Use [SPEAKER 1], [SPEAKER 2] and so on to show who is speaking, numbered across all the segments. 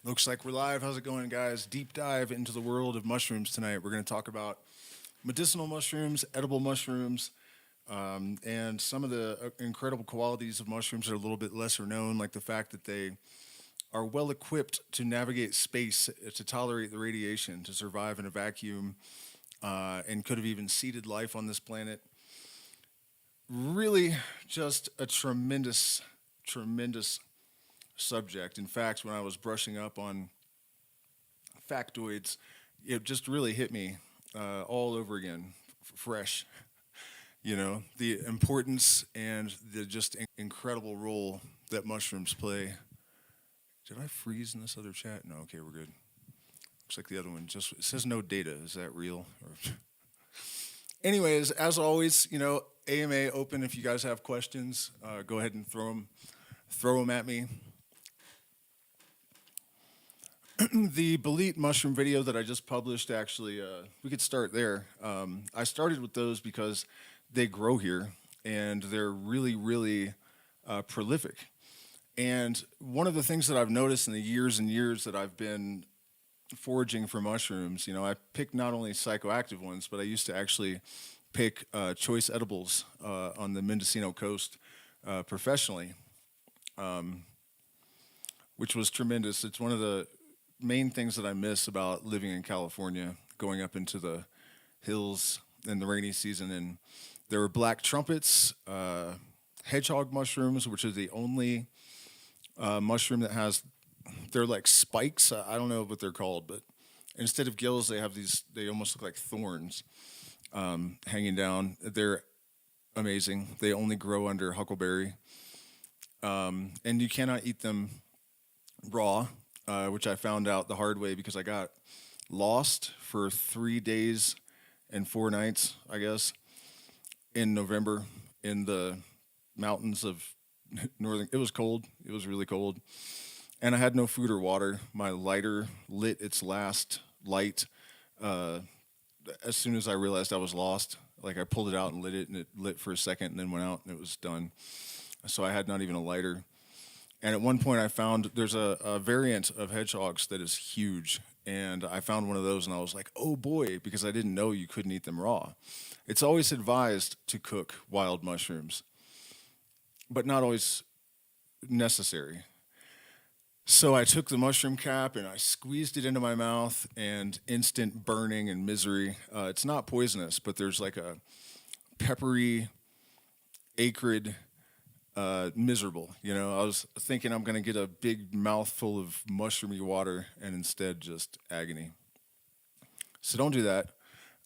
[SPEAKER 1] Looks like we're live. How's it going, guys? Deep dive into the world of mushrooms tonight. We're going to talk about medicinal mushrooms, edible mushrooms, and some of the incredible qualities of mushrooms that are a little bit lesser known, like the fact that they are well equipped to navigate space, to tolerate the radiation, to survive in a vacuum, and could have even seeded life on this planet. Really, just a tremendous, tremendous subject. In fact, when I was brushing up on factoids, it just really hit me all over again, fresh. The importance and the just incredible role that mushrooms play. Did I freeze in this other chat? No, okay, we're good. Looks like the other one just it says no data. Is that real? Anyways, as always, AMA open. If you guys have questions, go ahead and throw them at me. The bolete mushroom video that I just published, actually, we could start there. I started with those because they grow here and they're really, really prolific. And one of the things that I've noticed in the years and years that I've been foraging for mushrooms, I pick not only psychoactive ones, but I used to actually pick choice edibles on the Mendocino coast professionally, which was tremendous. It's one of the main things that I miss about living in California, going up into the hills in the rainy season. And there were black trumpets, hedgehog mushrooms, which are the only mushroom that has, they're like spikes. I don't know what they're called, but instead of gills, they have these, they almost look like thorns hanging down. They're amazing. They only grow under huckleberry. And you cannot eat them raw, which I found out the hard way because I got lost for 3 days and 4 nights, I guess, in November in the mountains of northern. It was cold. It was really cold. And I had no food or water. My lighter lit its last light as soon as I realized I was lost. Like I pulled it out and lit it, and it lit for a second and then went out and it was done. So I had not even a lighter. And at one point I found there's a variant of hedgehogs that is huge. And I found one of those and I was like, oh boy, because I didn't know you couldn't eat them raw. It's always advised to cook wild mushrooms, but not always necessary. So I took the mushroom cap and I squeezed it into my mouth, and instant burning and misery. It's not poisonous, but there's like a peppery, acrid, miserable. I was thinking I'm going to get a big mouthful of mushroomy water, and instead just agony. So don't do that.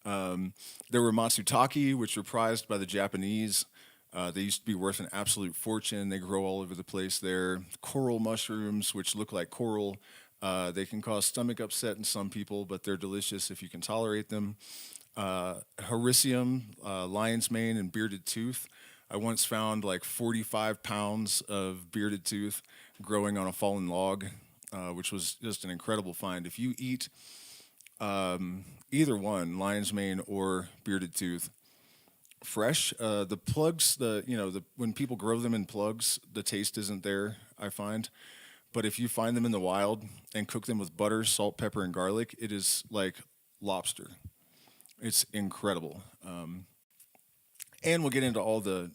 [SPEAKER 1] There were matsutake, which were prized by the Japanese. They used to be worth an absolute fortune. They grow all over the place there. Coral mushrooms, which look like coral. They can cause stomach upset in some people, but they're delicious if you can tolerate them. Hericium, lion's mane, and bearded tooth. I once found like 45 pounds of bearded tooth growing on a fallen log, which was just an incredible find. If you eat either one, lion's mane or bearded tooth, fresh, the plugs, when people grow them in plugs, the taste isn't there, I find. But if you find them in the wild and cook them with butter, salt, pepper, and garlic, it is like lobster. It's incredible. And we'll get into all the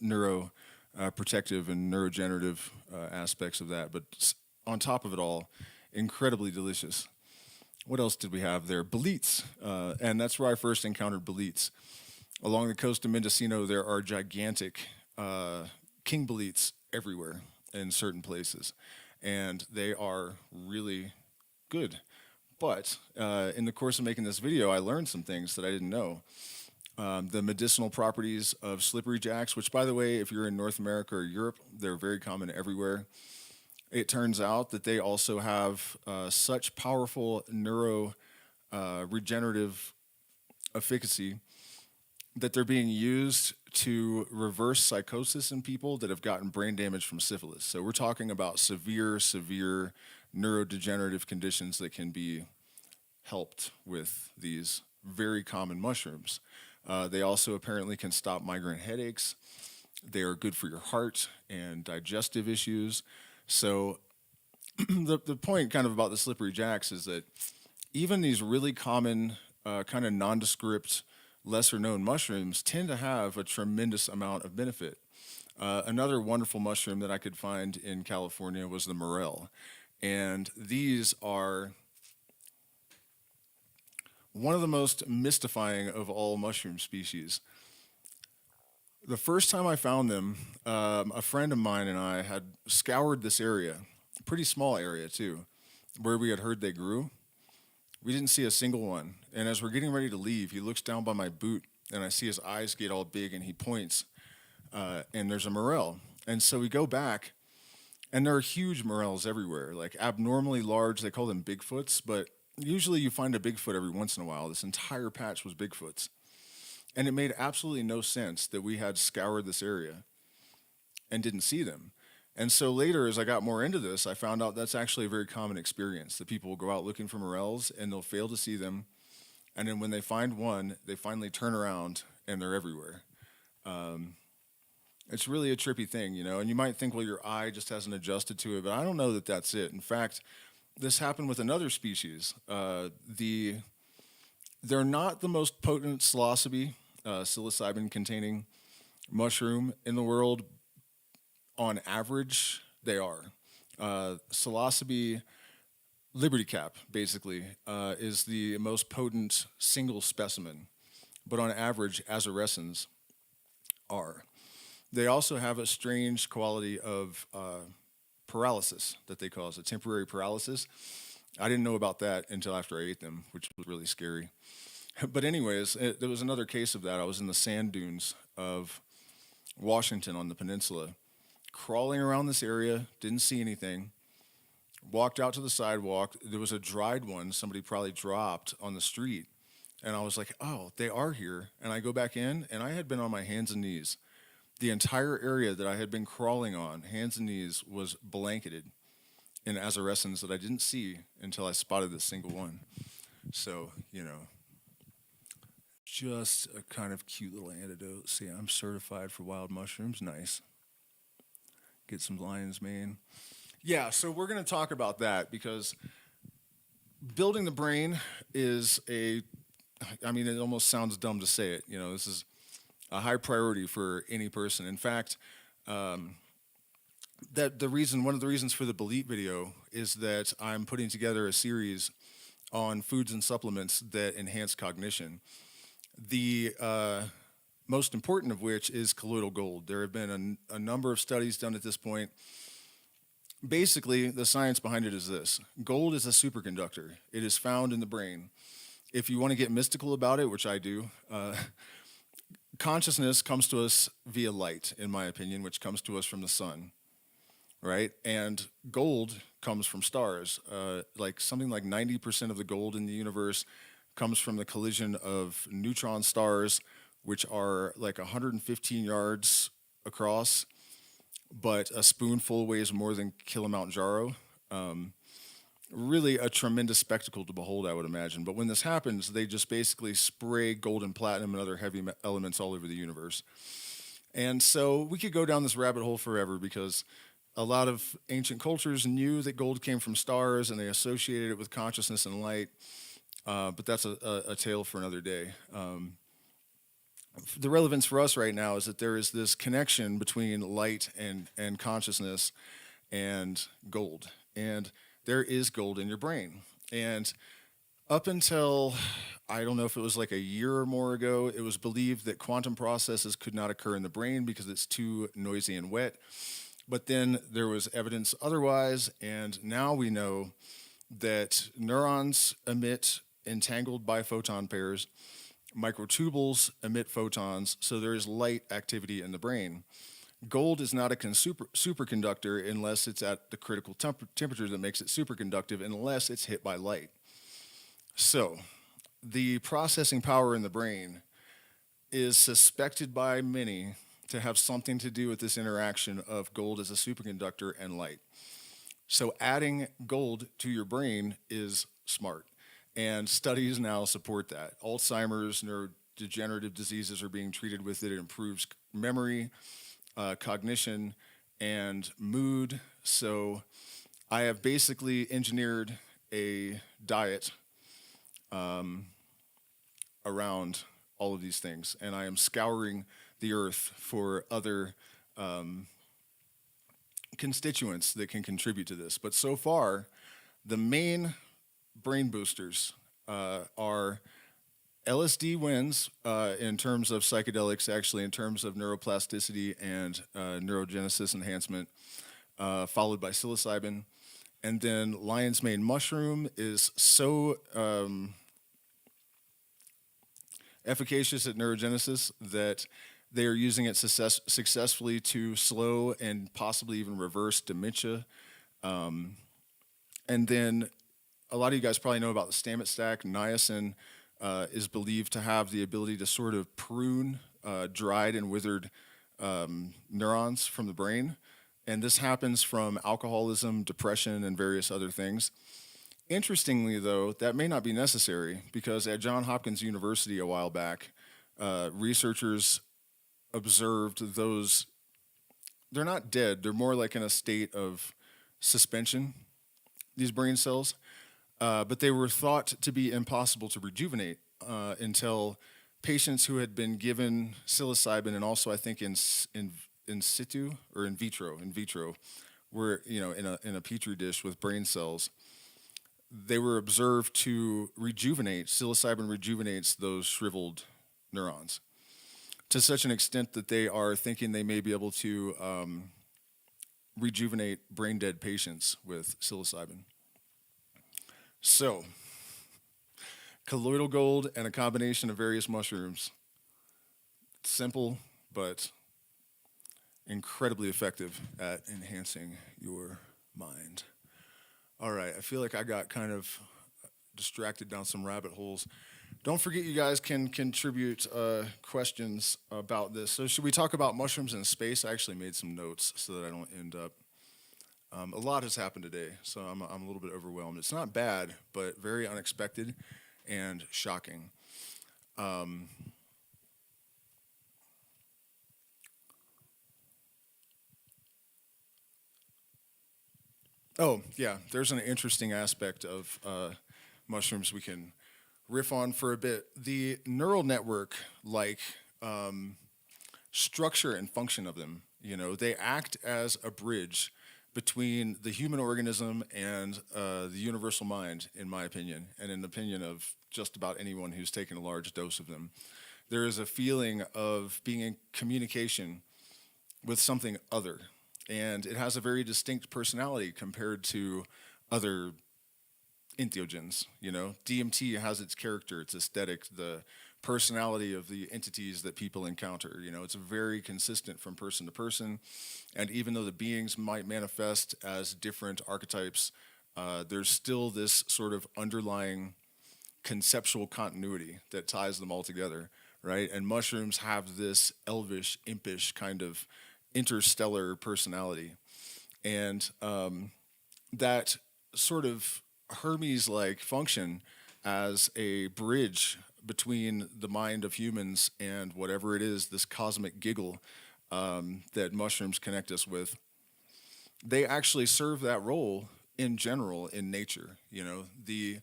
[SPEAKER 1] protective and neurogenerative aspects of that. But on top of it all, incredibly delicious. What else did we have there? Boletes. And that's where I first encountered boletes. Along the coast of Mendocino, there are gigantic king boletes everywhere in certain places. And they are really good. But in the course of making this video, I learned some things that I didn't know. The medicinal properties of slippery jacks, which, by the way, if you're in North America or Europe, they're very common everywhere. It turns out that they also have such powerful regenerative efficacy that they're being used to reverse psychosis in people that have gotten brain damage from syphilis. So we're talking about severe neurodegenerative conditions that can be helped with these very common mushrooms. They also apparently can stop migraine headaches. They are good for your heart and digestive issues. So The point kind of about the slippery jacks is that even these really common, kind of nondescript, lesser known mushrooms tend to have a tremendous amount of benefit. Another wonderful mushroom that I could find in California was the morel. And these are one of the most mystifying of all mushroom species. The first time I found them, a friend of mine and I had scoured this area, a pretty small area too, where we had heard they grew. We didn't see a single one. And as we're getting ready to leave, he looks down by my boot, and I see his eyes get all big, and he points, and there's a morel. And so we go back, and there are huge morels everywhere, like abnormally large. They call them Bigfoots, but usually you find a Bigfoot every once in a while. This entire patch was Bigfoots. And it made absolutely no sense that we had scoured this area and didn't see them. And so later, as I got more into this, I found out that's actually a very common experience, that people will go out looking for morels and they'll fail to see them. And then when they find one, they finally turn around and they're everywhere. It's really a trippy thing, you know. And you might think, well, your eye just hasn't adjusted to it, but I don't know that that's it. In fact, this happened with another species. They're not the most potent psilocybin-containing mushroom in the world. On average, they are. Psilocybe Liberty Cap, basically, is the most potent single specimen, but on average, azarescens are. They also have a strange quality of paralysis that they cause, a temporary paralysis. I didn't know about that until after I ate them, which was really scary. But anyways, there was another case of that. I was in the sand dunes of Washington on the peninsula, crawling around this area, didn't see anything. Walked out to the sidewalk. There was a dried one somebody probably dropped on the street. And I was like, oh, they are here. And I go back in, and I had been on my hands and knees. The entire area that I had been crawling on, hands and knees, was blanketed in azarescens that I didn't see until I spotted this single one. So, you know, just a kind of cute little antidote. See, I'm certified for wild mushrooms. Nice. Get some lion's mane. Yeah, so we're going to talk about that because building the brain is I mean, it almost sounds dumb to say it. You know, this is a high priority for any person. In fact, one of the reasons for the bolete video is that I'm putting together a series on foods and supplements that enhance cognition. The most important of which is colloidal gold. There have been a number of studies done at this point. Basically, the science behind it is this. Gold is a superconductor. It is found in the brain. If you want to get mystical about it, which I do, consciousness comes to us via light, in my opinion, which comes to us from the sun, right? And gold comes from stars. Something like 90% of the gold in the universe comes from the collision of neutron stars, which are like 115 yards across, but a spoonful weighs more than Kilimanjaro. Really a tremendous spectacle to behold, I would imagine. But when this happens, they just basically spray gold and platinum and other heavy elements all over the universe. And so we could go down this rabbit hole forever because a lot of ancient cultures knew that gold came from stars and they associated it with consciousness and light. But that's a tale for another day. The relevance for us right now is that there is this connection between light and consciousness and gold. And there is gold in your brain. And up until, I don't know if it was like a year or more ago, it was believed that quantum processes could not occur in the brain because it's too noisy and wet. But then there was evidence otherwise, and now we know that neurons emit entangled biphoton pairs, microtubules emit photons, so there is light activity in the brain. Gold is not a superconductor unless it's at the critical temperature that makes it superconductive, unless it's hit by light. So, the processing power in the brain is suspected by many to have something to do with this interaction of gold as a superconductor and light. So, adding gold to your brain is smart, and studies now support that. Alzheimer's, neurodegenerative diseases are being treated with it. It improves memory, cognition, and mood. So I have basically engineered a diet around all of these things, and I am scouring the earth for other constituents that can contribute to this. But so far, the main brain boosters are LSD wins in terms of psychedelics, actually, in terms of neuroplasticity and neurogenesis enhancement, followed by psilocybin. And then lion's mane mushroom is so efficacious at neurogenesis that they are using it successfully to slow and possibly even reverse dementia. And then a lot of you guys probably know about the stammet stack. Niacin is believed to have the ability to sort of prune dried and withered neurons from the brain. And this happens from alcoholism, depression, and various other things. Interestingly, though, that may not be necessary because at Johns Hopkins University a while back, researchers observed those, they're not dead, they're more like in a state of suspension, these brain cells, but they were thought to be impossible to rejuvenate until patients who had been given psilocybin and also I think in situ or in vitro, were in a petri dish with brain cells. They were observed to rejuvenate. Psilocybin rejuvenates those shriveled neurons to such an extent that they are thinking they may be able to rejuvenate brain dead patients with psilocybin. So, colloidal gold and a combination of various mushrooms. Simple, but incredibly effective at enhancing your mind. All right, I feel like I got kind of distracted down some rabbit holes. Don't forget you guys can contribute questions about this. So should we talk about mushrooms in space? I actually made some notes so that I don't end up. A lot has happened today, so I'm a little bit overwhelmed. It's not bad, but very unexpected and shocking. Oh, yeah, there's an interesting aspect of mushrooms we can riff on for a bit. The neural network, like structure and function of them, they act as a bridge between the human organism and the universal mind, in my opinion, and in the opinion of just about anyone who's taken a large dose of them. There is a feeling of being in communication with something other, and it has a very distinct personality compared to other entheogens. DMT has its character, its aesthetic, the personality of the entities that people encounter. It's very consistent from person to person, and even though the beings might manifest as different archetypes, there's still this sort of underlying conceptual continuity that ties them all together, right? And mushrooms have this elvish, impish kind of interstellar personality. And that sort of Hermes-like function as a bridge between the mind of humans and whatever it is, this cosmic giggle that mushrooms connect us with, they actually serve that role in general in nature. The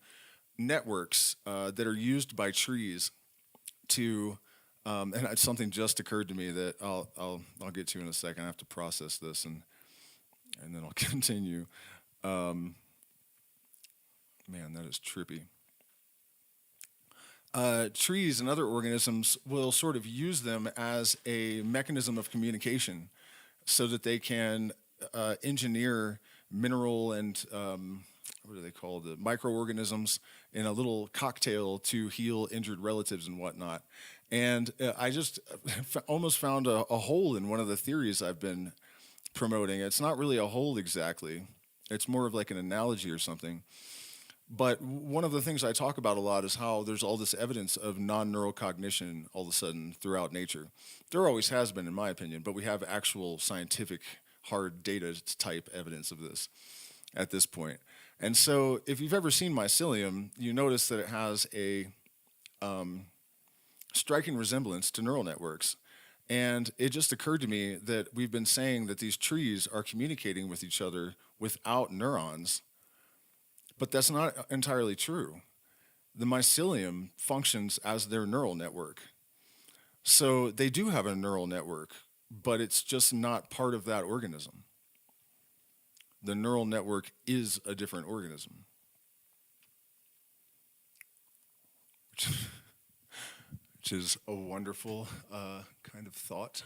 [SPEAKER 1] networks that are used by trees to and something just occurred to me that I'll get to in a second. I have to process this and then I'll continue. Man, that is trippy. Trees and other organisms will sort of use them as a mechanism of communication so that they can engineer mineral and what are they called? The microorganisms in a little cocktail to heal injured relatives and whatnot. And I just almost found a hole in one of the theories I've been promoting. It's not really a hole exactly. It's more of like an analogy or something. But one of the things I talk about a lot is how there's all this evidence of non-neural cognition all of a sudden throughout nature. There always has been, in my opinion, but we have actual scientific hard data type evidence of this at this point. And so if you've ever seen mycelium, you notice that it has a striking resemblance to neural networks. And it just occurred to me that we've been saying that these trees are communicating with each other without neurons, but that's not entirely true. The mycelium functions as their neural network. So they do have a neural network, but it's just not part of that organism. The neural network is a different organism, which is a wonderful kind of thought.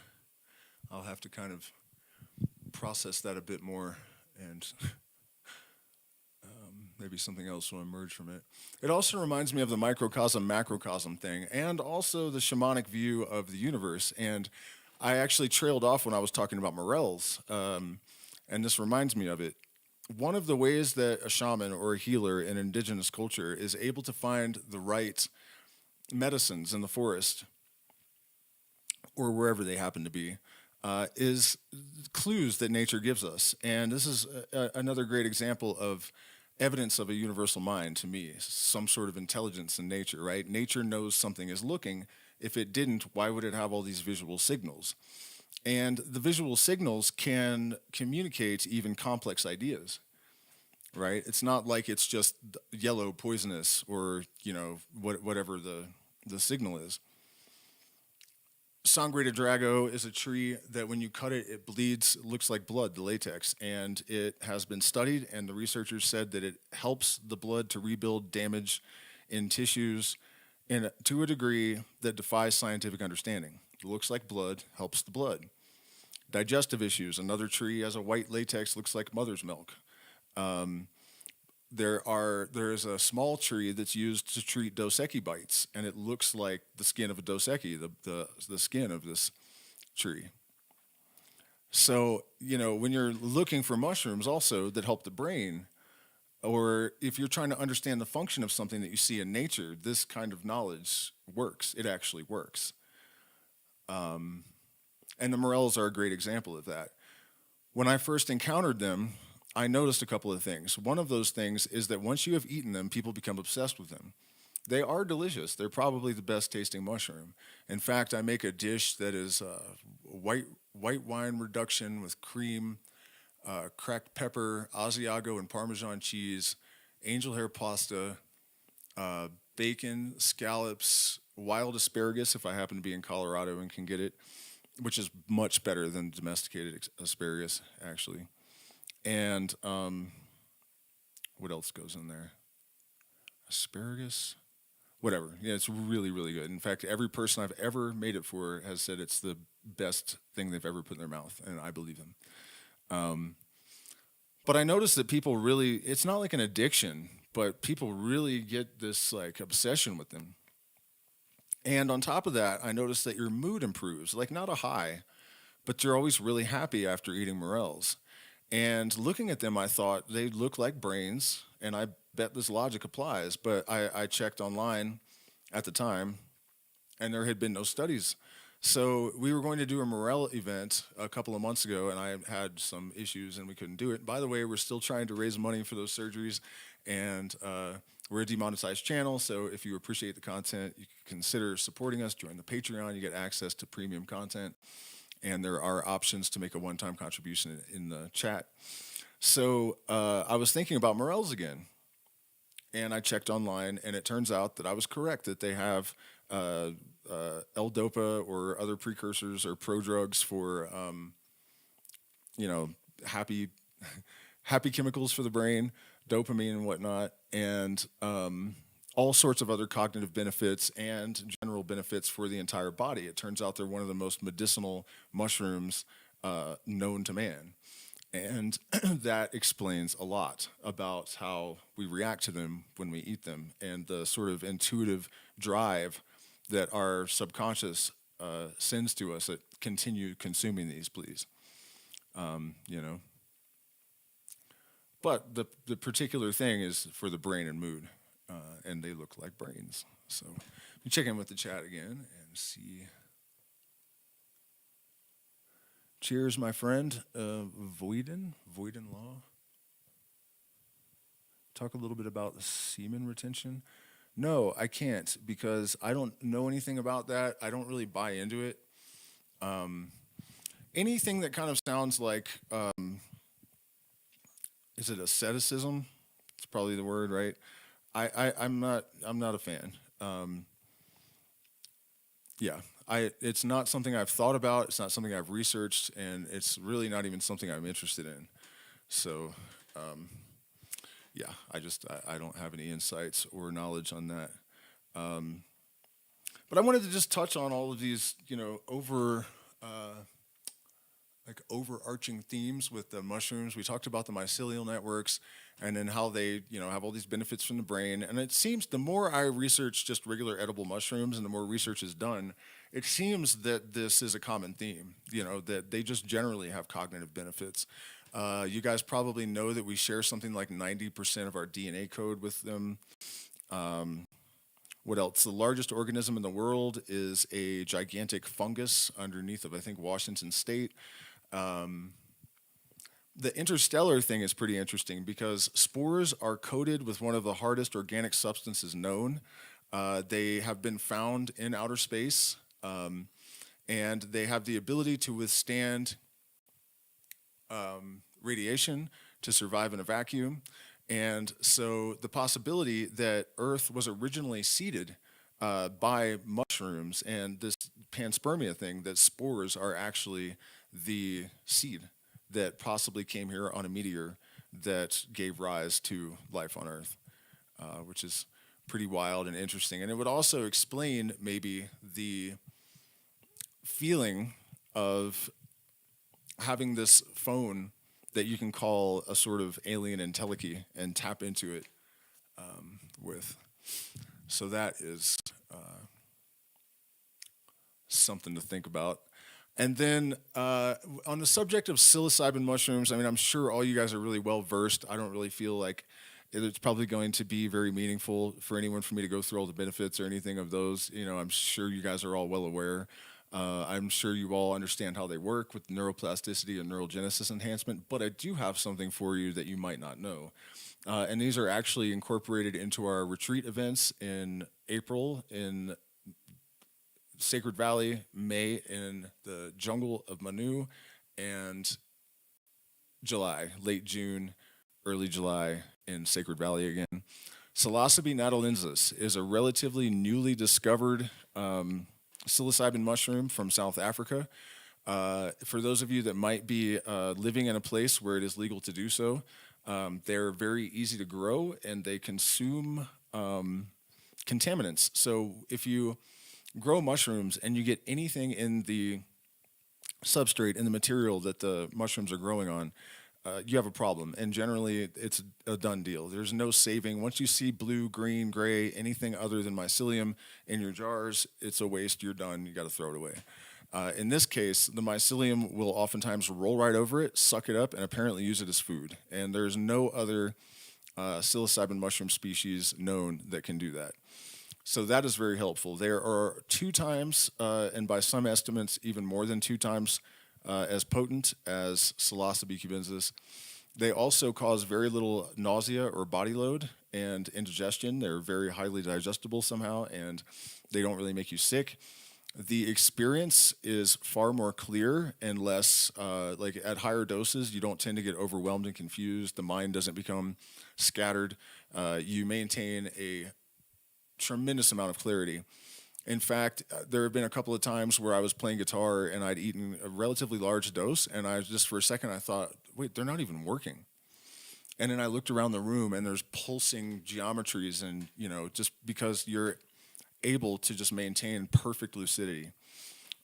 [SPEAKER 1] I'll have to kind of process that a bit more, and maybe something else will emerge from it. It also reminds me of the microcosm macrocosm thing, and also the shamanic view of the universe. And I actually trailed off when I was talking about morels, and this reminds me of it. One of the ways that a shaman or a healer in indigenous culture is able to find the right medicines in the forest or wherever they happen to be is clues that nature gives us. And this is another great example of evidence of a universal mind to me, some sort of intelligence in nature, right? Nature knows something is looking. If it didn't, why would it have all these visual signals? And the visual signals can communicate even complex ideas, right? It's not like it's just yellow poisonous or, whatever the signal is. Sangre de Drago is a tree that when you cut it, it bleeds, looks like blood, the latex. And it has been studied, and the researchers said that it helps the blood to rebuild damage in tissues to a degree that defies scientific understanding. It looks like blood, helps the blood. Digestive issues, another tree has a white latex, looks like mother's milk. There is a small tree that's used to treat Dos Equis bites, and it looks like the skin of a Dos Equis, the skin of this tree. So, when you're looking for mushrooms also that help the brain, or if you're trying to understand the function of something that you see in nature, this kind of knowledge works. It actually works. And the morels are a great example of that. When I first encountered them, I noticed a couple of things. One of those things is that once you have eaten them, people become obsessed with them. They are delicious. They're probably the best tasting mushroom. In fact, I make a dish that is white wine reduction with cream, cracked pepper, Asiago and Parmesan cheese, angel hair pasta, bacon, scallops, wild asparagus if I happen to be in Colorado and can get it, which is much better than domesticated asparagus, actually. And what else goes in there? Asparagus? Whatever. Yeah, it's really, really good. In fact, every person I've ever made it for has said it's the best thing they've ever put in their mouth, and I believe them. But I noticed that people really, it's not like an addiction, but people really get this like obsession with them. And on top of that, I noticed that your mood improves, like not a high, but you're always really happy after eating morels. And looking at them, I thought they look like brains, and I bet this logic applies. But I checked online at the time, and there had been no studies. So we were going to do a morel event a couple of months ago, and I had some issues, and we couldn't do it. By the way, we're still trying to raise money for those surgeries, and we're a demonetized channel. So if you appreciate the content, you can consider supporting us. Join the Patreon. You get access to premium content. And there are options to make a one-time contribution in the chat. So I was thinking about morels again, and I checked online, and it turns out that I was correct that they have L-DOPA or other precursors or prodrugs for, happy, happy chemicals for the brain, dopamine and whatnot, and all sorts of other cognitive benefits and general benefits for the entire body. It turns out they're one of the most medicinal mushrooms known to man. And that explains a lot about how we react to them when we eat them and the sort of intuitive drive that our subconscious sends to us that continue consuming these, please. you know. But the particular thing is for the brain and mood, and they look like brains. So we check in with the chat again and see. Cheers, my friend, Voiden Law. Talk a little bit about the semen retention. No, I can't because I don't know anything about that. I don't really buy into it. Anything that kind of sounds like, is it asceticism? It's probably the word, right? I'm not a fan. Yeah, it's not something I've thought about. It's not something I've researched, and it's really not even something I'm interested in. So, yeah, I don't have any insights or knowledge on that. But I wanted to just touch on all of these, like overarching themes with the mushrooms. We talked about the mycelial networks and then how they, have all these benefits from the brain. And it seems the more I research just regular edible mushrooms and the more research is done, it seems that this is a common theme, that they just generally have cognitive benefits. You guys probably know that we share something like 90% of our DNA code with them. What else? The largest organism in the world is a gigantic fungus underneath of, I think, Washington State. The interstellar thing is pretty interesting because spores are coated with one of the hardest organic substances known. They have been found in outer space, and they have the ability to withstand radiation, to survive in a vacuum. And so the possibility that Earth was originally seeded by mushrooms and this panspermia thing, that spores are actually the seed that possibly came here on a meteor that gave rise to life on Earth, which is pretty wild and interesting. And it would also explain maybe the feeling of having this phone that you can call a sort of alien entelechy and tap into it with. So that is something to think about. And then on the subject of psilocybin mushrooms, I mean, I'm sure all you guys are really well versed. I don't really feel like it's probably going to be very meaningful for anyone for me to go through all the benefits or anything of those. I'm sure you guys are all well aware. I'm sure you all understand how they work with neuroplasticity and neurogenesis enhancement, but I do have something for you that you might not know. And these are actually incorporated into our retreat events in April in Sacred Valley, May in the jungle of Manu, and July, late June, early July in Sacred Valley again. Psilocybe natalensis is a relatively newly discovered psilocybin mushroom from South Africa. For those of you that might be living in a place where it is legal to do so, they're very easy to grow and they consume contaminants. So if you grow mushrooms and you get anything in the substrate, in the material that the mushrooms are growing on, you have a problem. And generally, it's a done deal. There's no saving. Once you see blue, green, gray, anything other than mycelium in your jars, it's a waste. You're done. You got to throw it away. In this case, the mycelium will oftentimes roll right over it, suck it up, and apparently use it as food. And there's no other psilocybin mushroom species known that can do that. So that is very helpful. There are 2 times, and by some estimates, even more than 2 times as potent as Psilocybe cubensis. They also cause very little nausea or body load and indigestion. They're very highly digestible somehow, and they don't really make you sick. The experience is far more clear and less, like at higher doses, you don't tend to get overwhelmed and confused. The mind doesn't become scattered. You maintain a tremendous amount of clarity. In fact, there have been a couple of times where I was playing guitar and I'd eaten a relatively large dose, and I just for a second I thought, wait, they're not even working. And then I looked around the room and there's pulsing geometries, and just because you're able to just maintain perfect lucidity.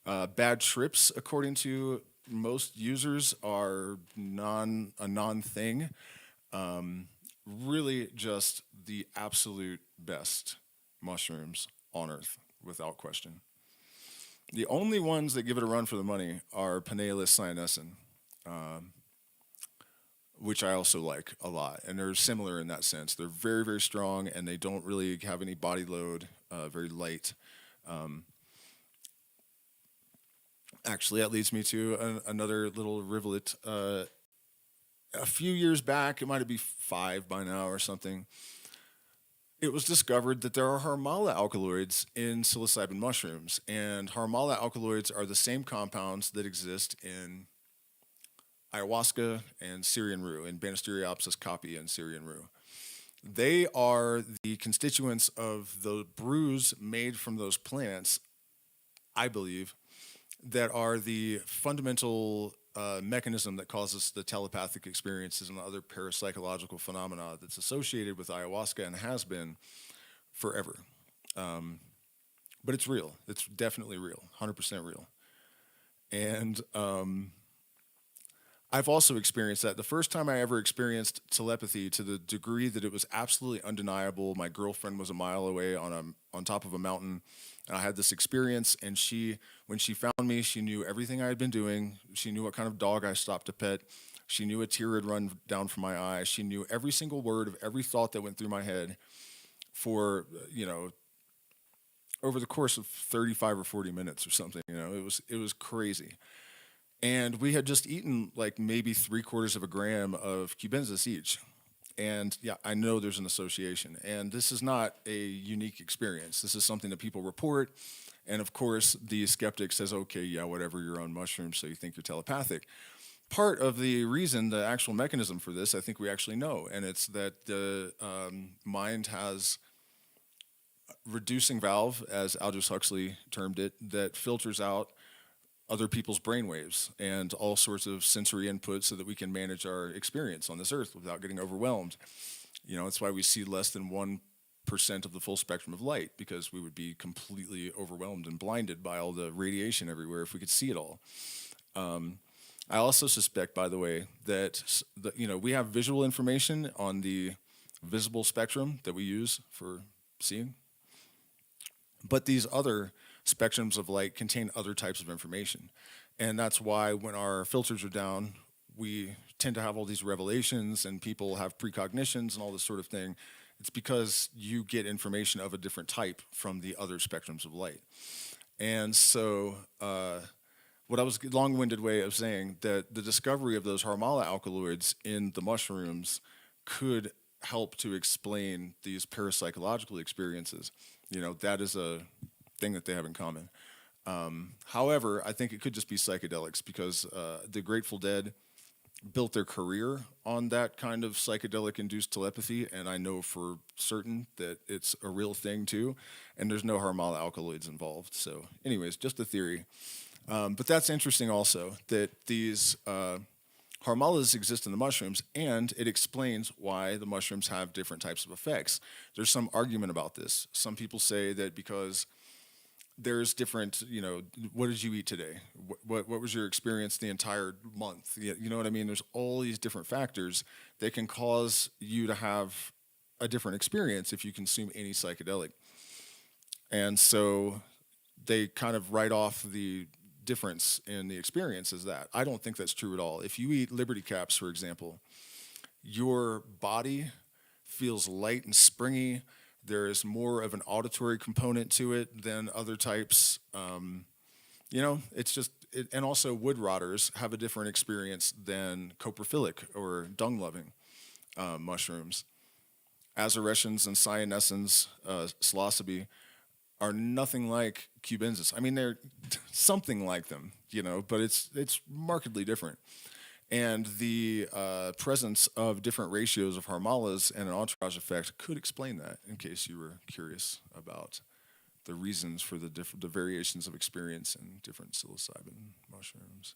[SPEAKER 1] Bad trips, according to most users, are a non-thing. Really just the absolute best mushrooms on Earth, without question. The only ones that give it a run for the money are Pinealis cyanescens, which I also like a lot. And they're similar in that sense. They're very, very strong, and they don't really have any body load, very light. Actually, that leads me to another little rivulet. A few years back, it might be 5 by now or something, it was discovered that there are harmala alkaloids in psilocybin mushrooms, and harmala alkaloids are the same compounds that exist in ayahuasca and Syrian rue, in Banisteriopsis caapi and Syrian rue. They are the constituents of the brews made from those plants, I believe, that are the fundamental mechanism that causes the telepathic experiences and other parapsychological phenomena that's associated with ayahuasca and has been forever. But it's real. It's definitely real, 100% real. And I've also experienced that. The first time I ever experienced telepathy to the degree that it was absolutely undeniable, my girlfriend was a mile away on top of a mountain, and I had this experience, and when she found me, she knew everything I had been doing. She knew what kind of dog I stopped to pet. She knew a tear had run down from my eye. She knew every single word of every thought that went through my head for, over the course of 35 or 40 minutes or something. It was crazy. And we had just eaten like maybe 3/4 of a gram of cubensis each. And yeah, I know there's an association. And this is not a unique experience. This is something that people report. And of course, the skeptic says, okay, yeah, whatever, you're on mushrooms, so you think you're telepathic. Part of the reason, the actual mechanism for this, I think we actually know. And it's that the mind has reducing valve, as Aldous Huxley termed it, that filters out other people's brainwaves and all sorts of sensory input so that we can manage our experience on this earth without getting overwhelmed. That's why we see less than 1% of the full spectrum of light, because we would be completely overwhelmed and blinded by all the radiation everywhere if we could see it all. I also suspect, by the way, that we have visual information on the visible spectrum that we use for seeing, but these other spectrums of light contain other types of information. And that's why when our filters are down, we tend to have all these revelations and people have precognitions and all this sort of thing. It's because you get information of a different type from the other spectrums of light. And so what I was a long-winded way of saying that the discovery of those harmala alkaloids in the mushrooms could help to explain these parapsychological experiences. That is a thing that they have in common. However, I think it could just be psychedelics, because the Grateful Dead built their career on that kind of psychedelic-induced telepathy, and I know for certain that it's a real thing too, and there's no harmala alkaloids involved. So anyways, just a theory. But that's interesting also, that these harmalas exist in the mushrooms, and it explains why the mushrooms have different types of effects. There's some argument about this. Some people say that because there's different, what did you eat today? What was your experience the entire month? You know what I mean? There's all these different factors that can cause you to have a different experience if you consume any psychedelic. And so they kind of write off the difference in the experience as that. I don't think that's true at all. If you eat Liberty Caps, for example, your body feels light and springy. There is more of an auditory component to it than other types. It's just, and also wood rotters have a different experience than coprophilic or dung-loving mushrooms. Azarescens and cyanescens, psilocybe, are nothing like cubensis. I mean, they're something like them, but it's markedly different. And the presence of different ratios of harmalas and an entourage effect could explain that, in case you were curious about the reasons for the variations of experience in different psilocybin mushrooms.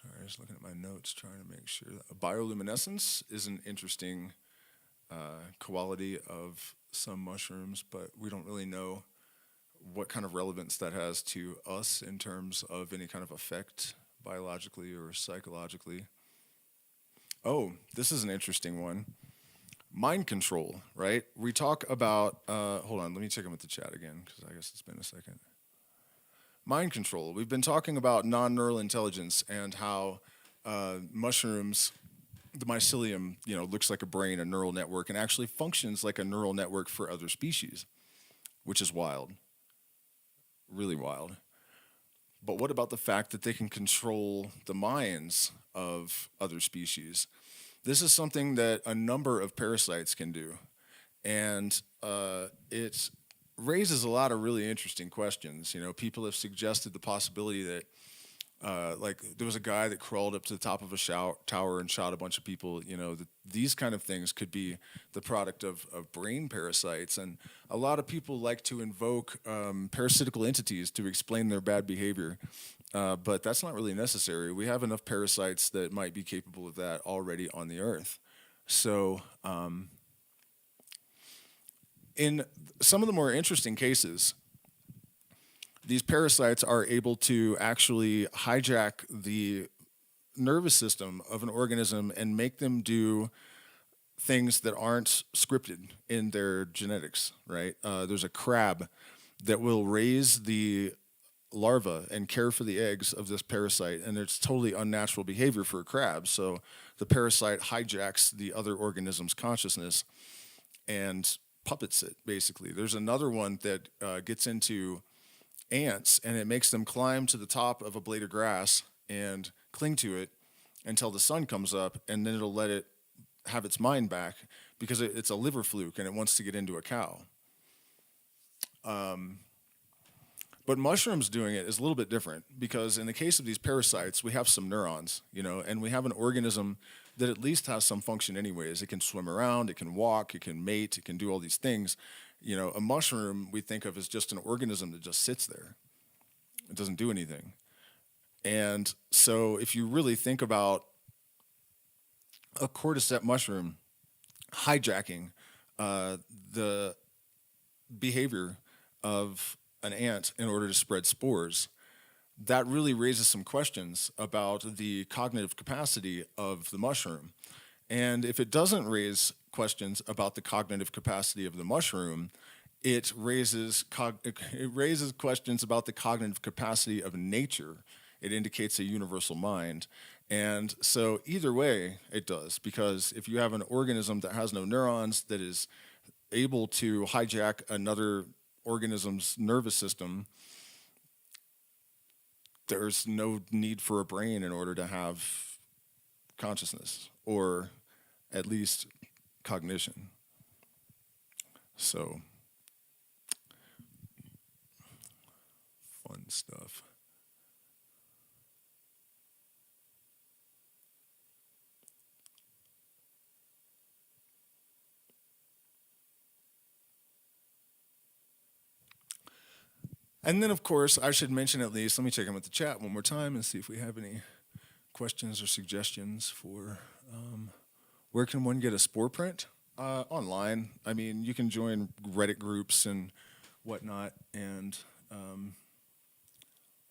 [SPEAKER 1] Sorry, I was looking at my notes trying to make sure that bioluminescence is an interesting quality of some mushrooms, but we don't really know what kind of relevance that has to us in terms of any kind of effect biologically or psychologically. Oh, this is an interesting one. Mind control, right? We talk about, hold on, let me check in with the chat again, because I guess it's been a second. Mind control. We've been talking about non-neural intelligence and how mushrooms the mycelium, looks like a brain, a neural network, and actually functions like a neural network for other species, which is wild, really wild. But what about the fact that they can control the minds of other species? This is something that a number of parasites can do. And it raises a lot of really interesting questions. People have suggested the possibility that like there was a guy that crawled up to the top of a tower and shot a bunch of people. These kind of things could be the product of brain parasites. And a lot of people like to invoke parasitical entities to explain their bad behavior. But that's not really necessary. We have enough parasites that might be capable of that already on the earth. So, in some of the more interesting cases, these parasites are able to actually hijack the nervous system of an organism and make them do things that aren't scripted in their genetics, right? There's a crab that will raise the larva and care for the eggs of this parasite, and it's totally unnatural behavior for a crab. So the parasite hijacks the other organism's consciousness and puppets it, basically. There's another one that gets into ants, and it makes them climb to the top of a blade of grass and cling to it until the sun comes up, and then it'll let it have its mind back because it's a liver fluke and it wants to get into a cow. But mushrooms doing it is a little bit different because in the case of these parasites, we have some neurons, and we have an organism that at least has some function anyways. It can swim around, it can walk, it can mate, it can do all these things. A mushroom we think of as just an organism that just sits there. It doesn't do anything. And so if you really think about a cordyceps mushroom hijacking the behavior of an ant in order to spread spores, that really raises some questions about the cognitive capacity of the mushroom. And if it doesn't raise questions about the cognitive capacity of the mushroom, it raises questions about the cognitive capacity of nature. It indicates a universal mind. And so either way, it does, because if you have an organism that has no neurons, that is able to hijack another organism's nervous system, there's no need for a brain in order to have consciousness, or at least cognition. So, fun stuff. And then, of course, I should mention at least, let me check in with the chat one more time and see if we have any questions or suggestions for where can one get a spore print? Online. I mean, you can join Reddit groups and whatnot and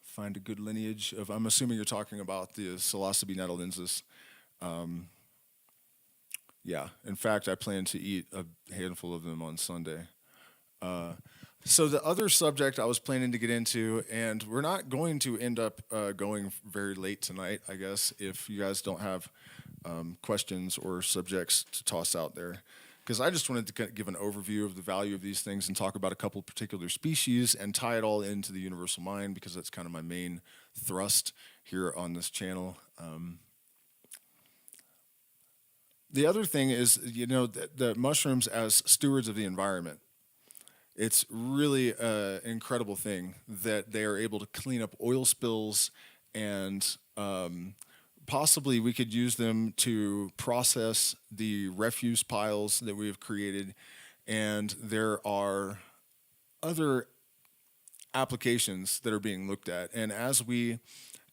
[SPEAKER 1] find a good lineage of, I'm assuming you're talking about the psilocybe nettlensis. Yeah, in fact, I plan to eat a handful of them on Sunday. So the other subject I was planning to get into, and we're not going to end up going very late tonight, I guess, if you guys don't have questions or subjects to toss out there, because I just wanted to give an overview of the value of these things and talk about a couple particular species and tie it all into the universal mind, because that's kind of my main thrust here on this channel. The other thing is, the mushrooms as stewards of the environment. It's really an incredible thing that they are able to clean up oil spills, and possibly we could use them to process the refuse piles that we have created. And there are other applications that are being looked at. And as we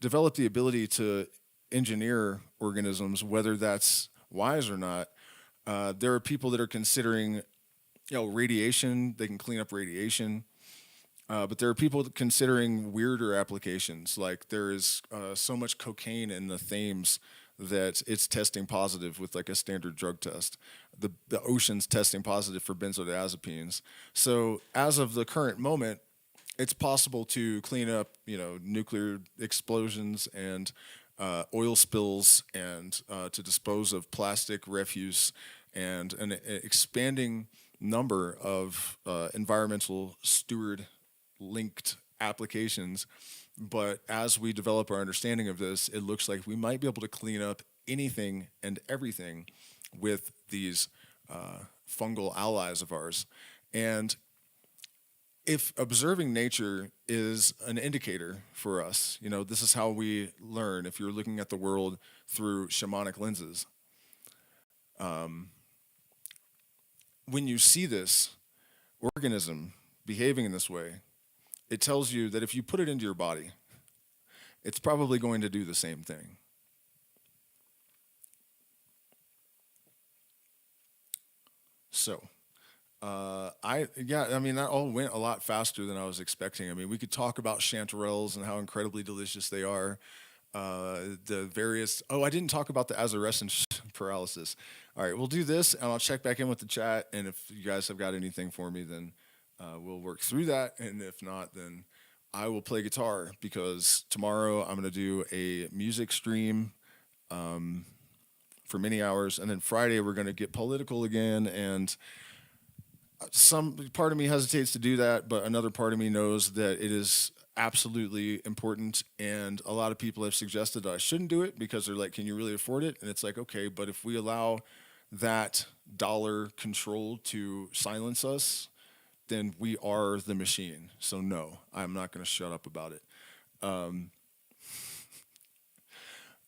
[SPEAKER 1] develop the ability to engineer organisms, whether that's wise or not, there are people that are considering radiation. They can clean up radiation. But there are people considering weirder applications. Like there is so much cocaine in the Thames that it's testing positive with like a standard drug test. The ocean's testing positive for benzodiazepines. So as of the current moment, it's possible to clean up, nuclear explosions and oil spills and to dispose of plastic refuse and an expanding number of environmental steward linked applications. But as we develop our understanding of this, it looks like we might be able to clean up anything and everything with these fungal allies of ours. And if observing nature is an indicator for us, you know, this is how we learn. If you're looking at the world through shamanic lenses, when you see this organism behaving in this way, it tells you that if you put it into your body, it's probably going to do the same thing. So, I mean, that all went a lot faster than I was expecting. I mean, we could talk about chanterelles and how incredibly delicious they are. The various, oh, I didn't talk about the azarescent paralysis. All right, we'll do this, and I'll check back in with the chat. And if you guys have got anything for me, then we'll work through that. And if not, then I will play guitar because tomorrow I'm going to do a music stream for many hours, and then Friday we're going to get political again. And some part of me hesitates to do that, but another part of me knows that it is absolutely important. And a lot of people have suggested that I shouldn't do it because they're like, "Can you really afford it?" And it's like, okay, but if we allow that dollar control to silence us, then we are the machine. So no, I'm not going to shut up about it.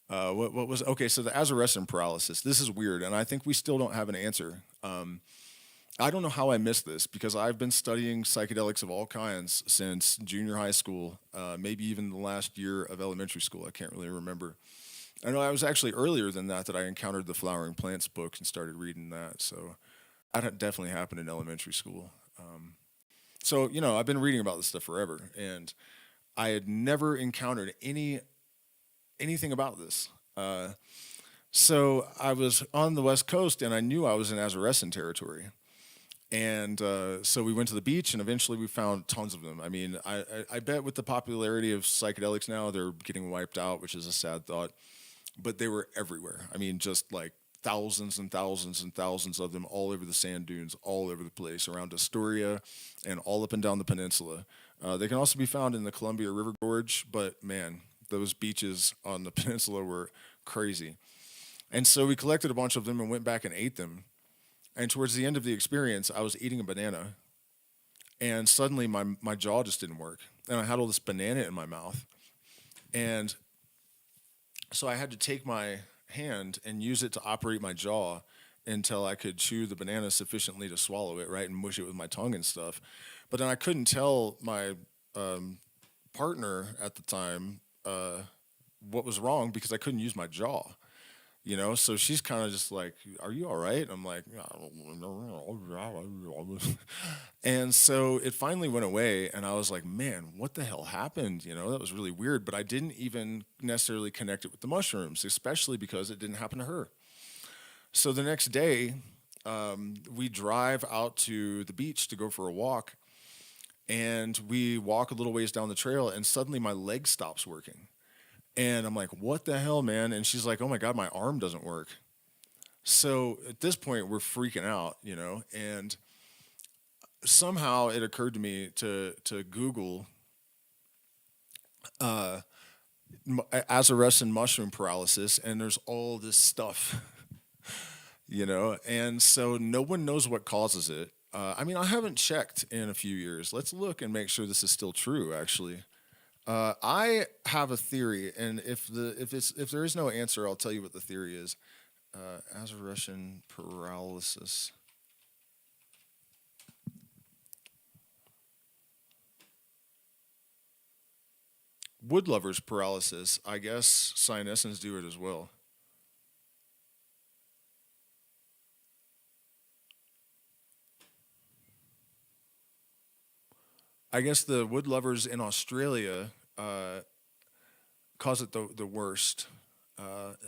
[SPEAKER 1] What was okay? So the azarescent paralysis. This is weird, and I think we still don't have an answer. I don't know how I missed this because I've been studying psychedelics of all kinds since junior high school, maybe even the last year of elementary school. I can't really remember. I know I was actually earlier than that I encountered the Flowering Plants book and started reading that. So that had definitely happened in elementary school. So you know, I've been reading about this stuff forever, and I had never encountered anything about this. So I was on the West Coast, and I knew I was in azarescent territory. And so we went to the beach, and eventually we found tons of them. I mean, I bet with the popularity of psychedelics now, they're getting wiped out, which is a sad thought. But they were everywhere. I mean, just like thousands and thousands and thousands of them all over the sand dunes, all over the place, around Astoria and all up and down the peninsula. They can also be found in the Columbia River Gorge, but man, those beaches on the peninsula were crazy. And so we collected a bunch of them and went back and ate them. And towards the end of the experience, I was eating a banana, and suddenly my jaw just didn't work. And I had all this banana in my mouth. And so I had to take my hand and use it to operate my jaw until I could chew the banana sufficiently to swallow it, right, and mush it with my tongue and stuff. But then I couldn't tell my partner at the time what was wrong because I couldn't use my jaw. You know, so she's kind of just like, "Are you all right?" I'm like, and so it finally went away, and I was like, "Man, what the hell happened?" You know, that was really weird. But I didn't even necessarily connect it with the mushrooms, especially because it didn't happen to her. So the next day, we drive out to the beach to go for a walk, and we walk a little ways down the trail, and suddenly my leg stops working. And I'm like, "What the hell, man?" And she's like, "Oh my God, my arm doesn't work." So at this point, we're freaking out, you know. And somehow it occurred to me to Google azarescent mushroom paralysis, and there's all this stuff, you know. And so no one knows what causes it. I mean, I haven't checked in a few years. Let's look and make sure this is still true, actually. I have a theory, and if there is no answer, I'll tell you what the theory is. Azarescent paralysis. Wood lovers paralysis. I guess cyanescens do it as well. I guess the wood lovers in Australia cause it the worst.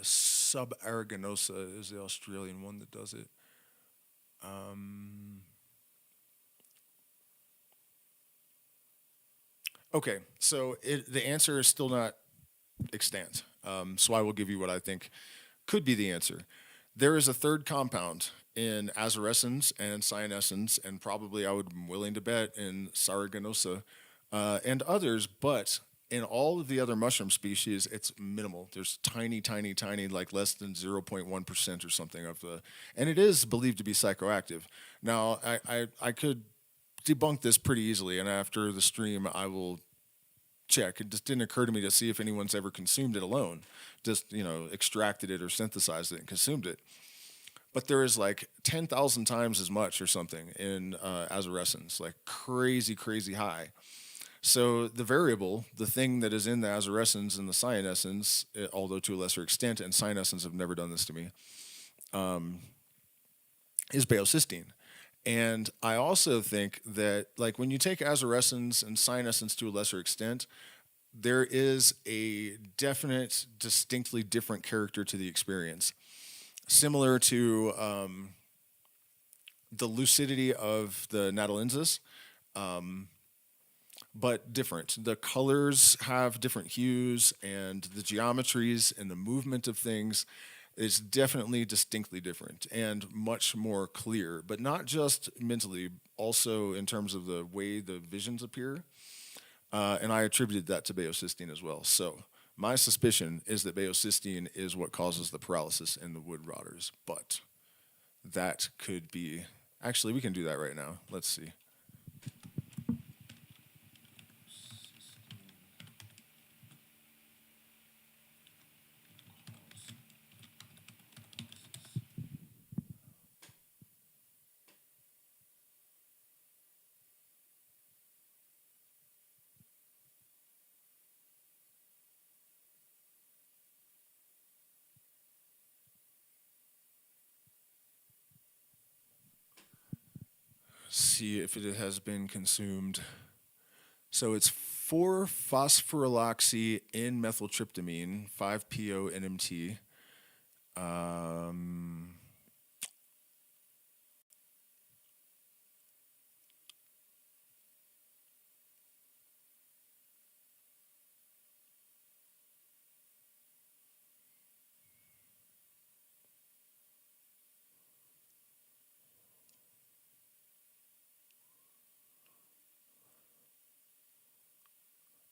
[SPEAKER 1] Subaraganosa is the Australian one that does it. Um, okay, so the answer is still not extant. So I will give you what I think could be the answer. There is a third compound in azarescens and cyanescens, and probably I would be willing to bet in sarraganosa and others, but in all of the other mushroom species, it's minimal. There's tiny, tiny, tiny, like less than 0.1% or something of the, and it is believed to be psychoactive. Now, I could debunk this pretty easily, and after the stream, I will check. It just didn't occur to me to see if anyone's ever consumed it alone, just, extracted it or synthesized it and consumed it. But there is like 10,000 times as much or something in azarescens, like crazy, crazy high. So the variable, the thing that is in the azarescens and the cyanescens, although to a lesser extent, and cyanescens have never done this to me, is baeocystine. And I also think that, like, when you take azarescens and cyanescens to a lesser extent, there is a definite, distinctly different character to the experience, similar to the lucidity of the natalensis, but different. The colors have different hues, and the geometries and the movement of things is definitely distinctly different and much more clear, but not just mentally, also in terms of the way the visions appear. And I attributed that to baeocystine as well. So my suspicion is that baeocystine is what causes the paralysis in the wood rotters, but that could be. Actually, we can do that right now. Let's see. See if it has been consumed. So it's 4-phosphorylloxy in methyltryptamine, 5-PO NMT. Um,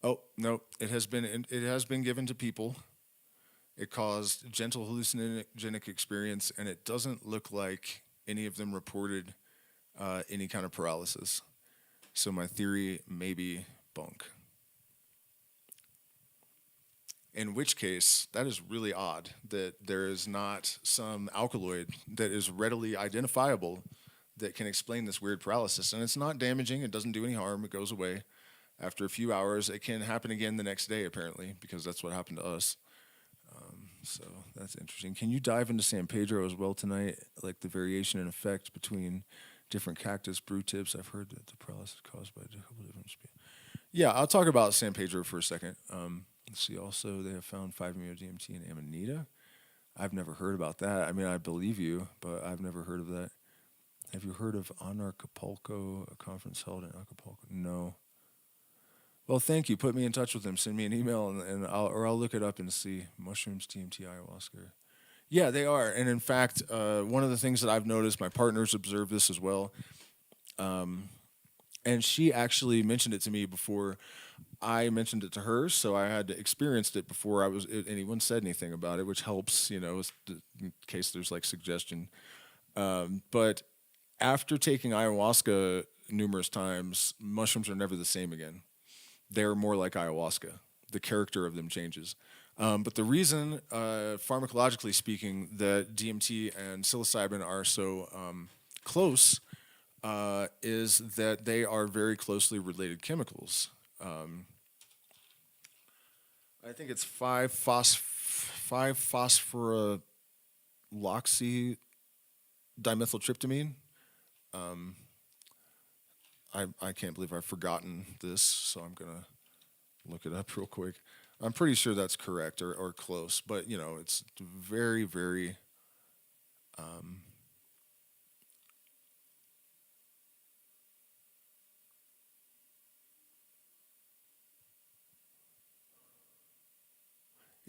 [SPEAKER 1] oh no, it has been given to people. It caused gentle hallucinogenic experience, and it doesn't look like any of them reported any kind of paralysis. So my theory may be bunk. In which case, that is really odd that there is not some alkaloid that is readily identifiable that can explain this weird paralysis. And it's not damaging, it doesn't do any harm, it goes away after a few hours. It can happen again the next day, apparently, because that's what happened to us. So that's interesting. Can you dive into San Pedro as well tonight? Like the variation in effect between different cactus brew tips? I've heard that the paralysis is caused by a couple different species. Yeah, I'll talk about San Pedro for a second. Let's see. Also, they have found 5-MeO-DMT in Amanita. I've never heard about that. I mean, I believe you, but I've never heard of that. Have you heard of Acapulco, a conference held in Acapulco? No. Well, thank you. Put me in touch with them. Send me an email, and I'll look it up and see mushrooms, DMT, ayahuasca. Yeah, they are. And in fact, one of the things that I've noticed, my partners observed this as well, and she actually mentioned it to me before I mentioned it to her. So I had experienced it before anyone said anything about it, which helps, in case there's like suggestion. But after taking ayahuasca numerous times, mushrooms are never the same again. They're more like ayahuasca. The character of them changes. But the reason, pharmacologically speaking, that DMT and psilocybin are so close is that they are very closely related chemicals. I think it's 5-phosphoroloxy dimethyltryptamine. I can't believe I've forgotten this, so I'm gonna look it up real quick. I'm pretty sure that's correct or close, but it's very, very.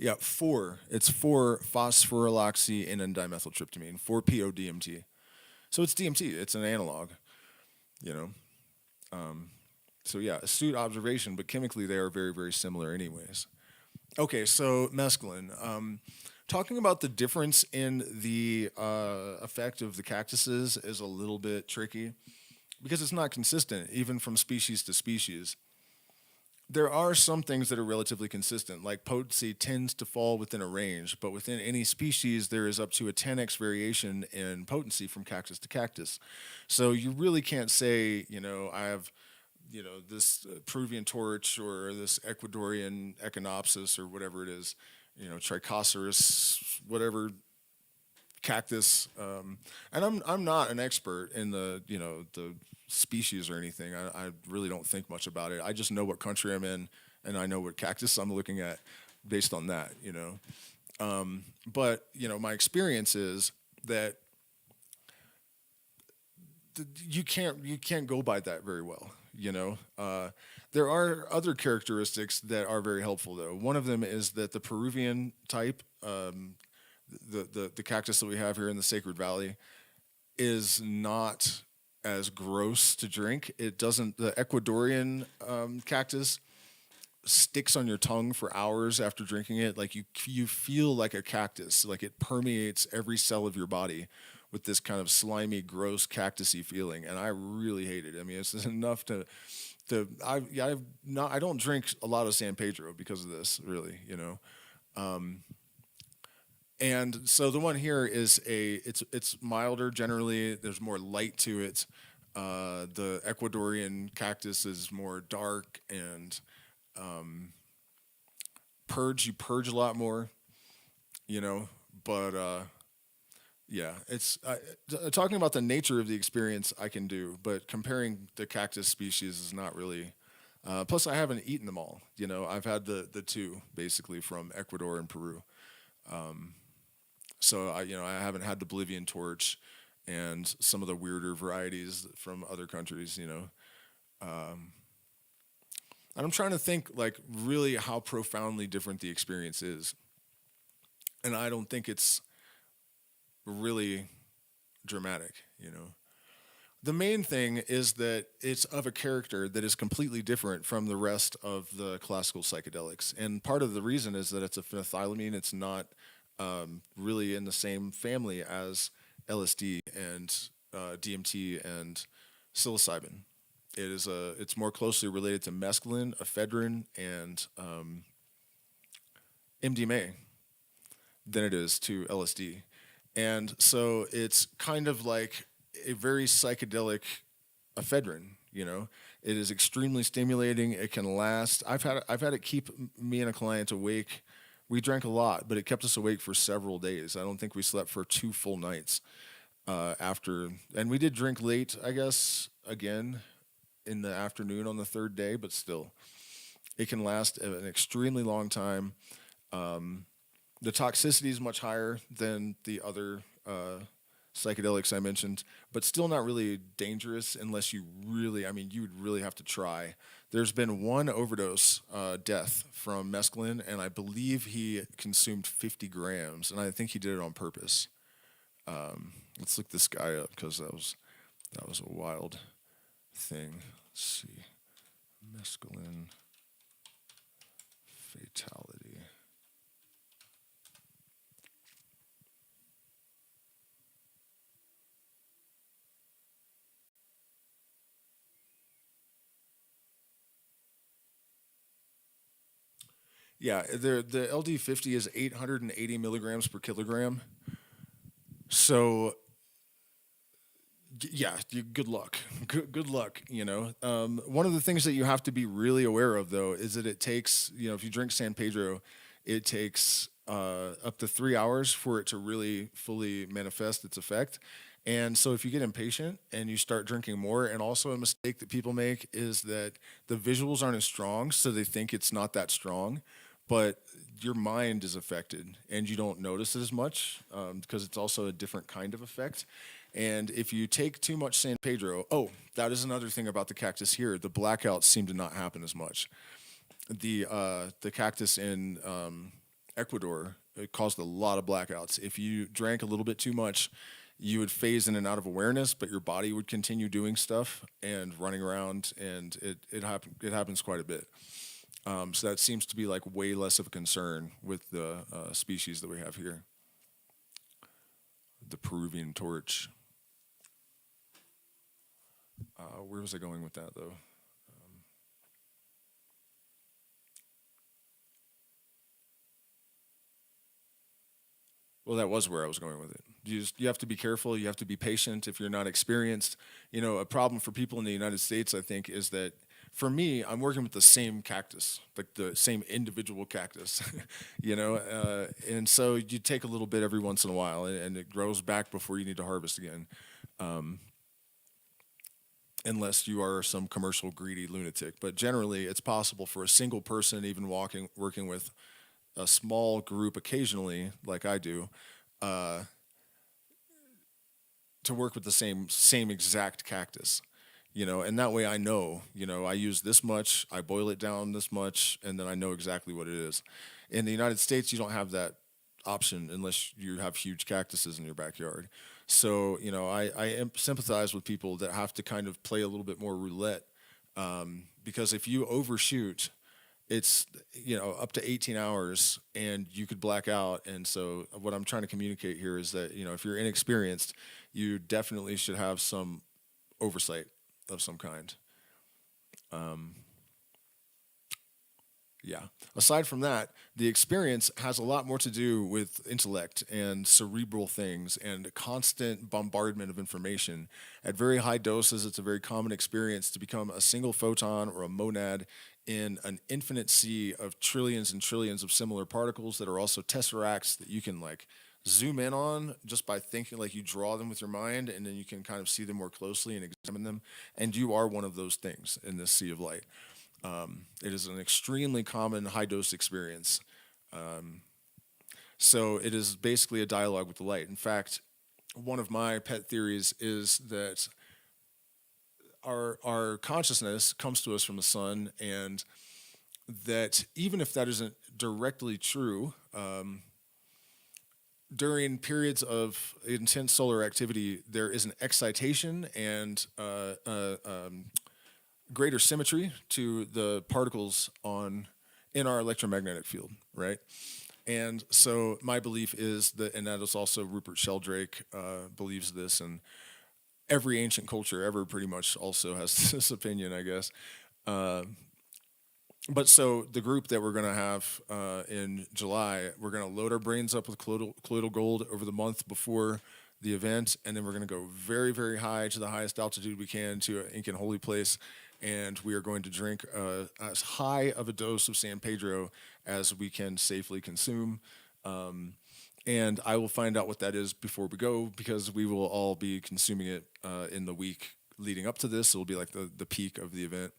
[SPEAKER 1] Yeah, four. It's 4-phosphorylloxy and dimethyltryptamine, 4-PO-DMT. So it's DMT. It's an analog, you know. So yeah, astute observation, but chemically they are very, very similar, anyways. Okay, so mescaline. Talking about the difference in the effect of the cactuses is a little bit tricky because it's not consistent, even from species to species. There are some things that are relatively consistent, like potency tends to fall within a range, but within any species, there is up to a 10x variation in potency from cactus to cactus. So you really can't say, I have, this Peruvian torch or this Ecuadorian echinopsis or whatever it is, trichoceros, whatever cactus, and I'm not an expert in the species or anything. I really don't think much about it. I just know what country I'm in, and I know what cactus I'm looking at based on that. But my experience is that you can't go by that very well. There are other characteristics that are very helpful though. One of them is that the Peruvian type, the cactus that we have here in the Sacred Valley, is not as gross to drink. It doesn't. The Ecuadorian cactus sticks on your tongue for hours after drinking it. Like you feel like a cactus. Like it permeates every cell of your body with this kind of slimy, gross, cactusy feeling, and I really hate it. I mean, it's enough to. I don't drink a lot of San Pedro because of this, really. And so the one here is it's milder generally. There's more light to it. The Ecuadorian cactus is more dark and You purge a lot more, But yeah, it's talking about the nature of the experience I can do, but comparing the cactus species is not really. Plus, I haven't eaten them all. I've had the two basically from Ecuador and Peru. So I haven't had the Bolivian torch and some of the weirder varieties from other countries. And I'm trying to think like really how profoundly different the experience is, and I don't think it's really dramatic. The main thing is that it's of a character that is completely different from the rest of the classical psychedelics. And part of the reason is that it's a phenethylamine. It's not really in the same family as LSD and DMT and psilocybin. It's more closely related to mescaline, ephedrine, and MDMA than it is to LSD. And so it's kind of like a very psychedelic ephedrine. It is extremely stimulating. It can last. I've had it keep me and a client awake. We drank a lot, but it kept us awake for several days. I don't think we slept for 2 full nights after. And we did drink late, I guess, again in the afternoon on the 3rd day, but still, it can last an extremely long time. The toxicity is much higher than the other psychedelics I mentioned, but still not really dangerous unless you really, you would really have to try. There's been one overdose death from mescaline, and I believe he consumed 50 grams, and I think he did it on purpose. Let's look this guy up because that was a wild thing. Let's see, mescaline fatality. Yeah, the LD50 is 880 milligrams per kilogram. So, yeah, good luck. Good luck. One of the things that you have to be really aware of, though, is that it takes, if you drink San Pedro, it takes up to 3 hours for it to really fully manifest its effect. And so if you get impatient and you start drinking more, and also a mistake that people make is that the visuals aren't as strong, so they think it's not that strong, but your mind is affected and you don't notice it as much because it's also a different kind of effect. And if you take too much San Pedro, that is another thing about the cactus here. The blackouts seem to not happen as much. The cactus in Ecuador, it caused a lot of blackouts. If you drank a little bit too much, you would phase in and out of awareness, but your body would continue doing stuff and running around, and it happens quite a bit. So that seems to be like way less of a concern with the species that we have here. The Peruvian torch. Where was I going with that though? Well, that was where I was going with it. You have to be careful. You have to be patient if you're not experienced. You know, a problem for people in the United States, I think, is that for me, I'm working with the same cactus, like the same individual cactus, and so you take a little bit every once in a while, and it grows back before you need to harvest again, unless you are some commercial greedy lunatic. But generally, it's possible for a single person, even working with a small group occasionally, like I do, uh, to work with the same exact cactus, and that way I know, I use this much, I boil it down this much, and then I know exactly what it is. In the United States, you don't have that option unless you have huge cactuses in your backyard. So, sympathize with people that have to kind of play a little bit more roulette, because if you overshoot, it's up to 18 hours and you could black out. And so what I'm trying to communicate here is that if you're inexperienced, you definitely should have some oversight of some kind. Yeah. Aside from that, the experience has a lot more to do with intellect and cerebral things and constant bombardment of information. At very high doses, it's a very common experience to become a single photon or a monad in an infinite sea of trillions and trillions of similar particles that are also tesseracts that you can like zoom in on just by thinking, like you draw them with your mind, and then you can kind of see them more closely and examine them. And you are one of those things in this sea of light. It is an extremely common high dose experience. So it is basically a dialogue with the light. In fact, one of my pet theories is that our consciousness comes to us from the sun, and that even if that isn't directly true, during periods of intense solar activity, there is an excitation and greater symmetry to the particles in our electromagnetic field, right? And so my belief is that, and that is also Rupert Sheldrake believes this, and every ancient culture ever pretty much also has this opinion, I guess. But so the group that we're going to have in July, we're going to load our brains up with colloidal gold over the month before the event, and then we're going to go very, very high to the highest altitude we can to an Incan holy place, and we are going to drink as high of a dose of San Pedro as we can safely consume. And I will find out what that is before we go, because we will all be consuming it in the week leading up to this. It will be like the peak of the event.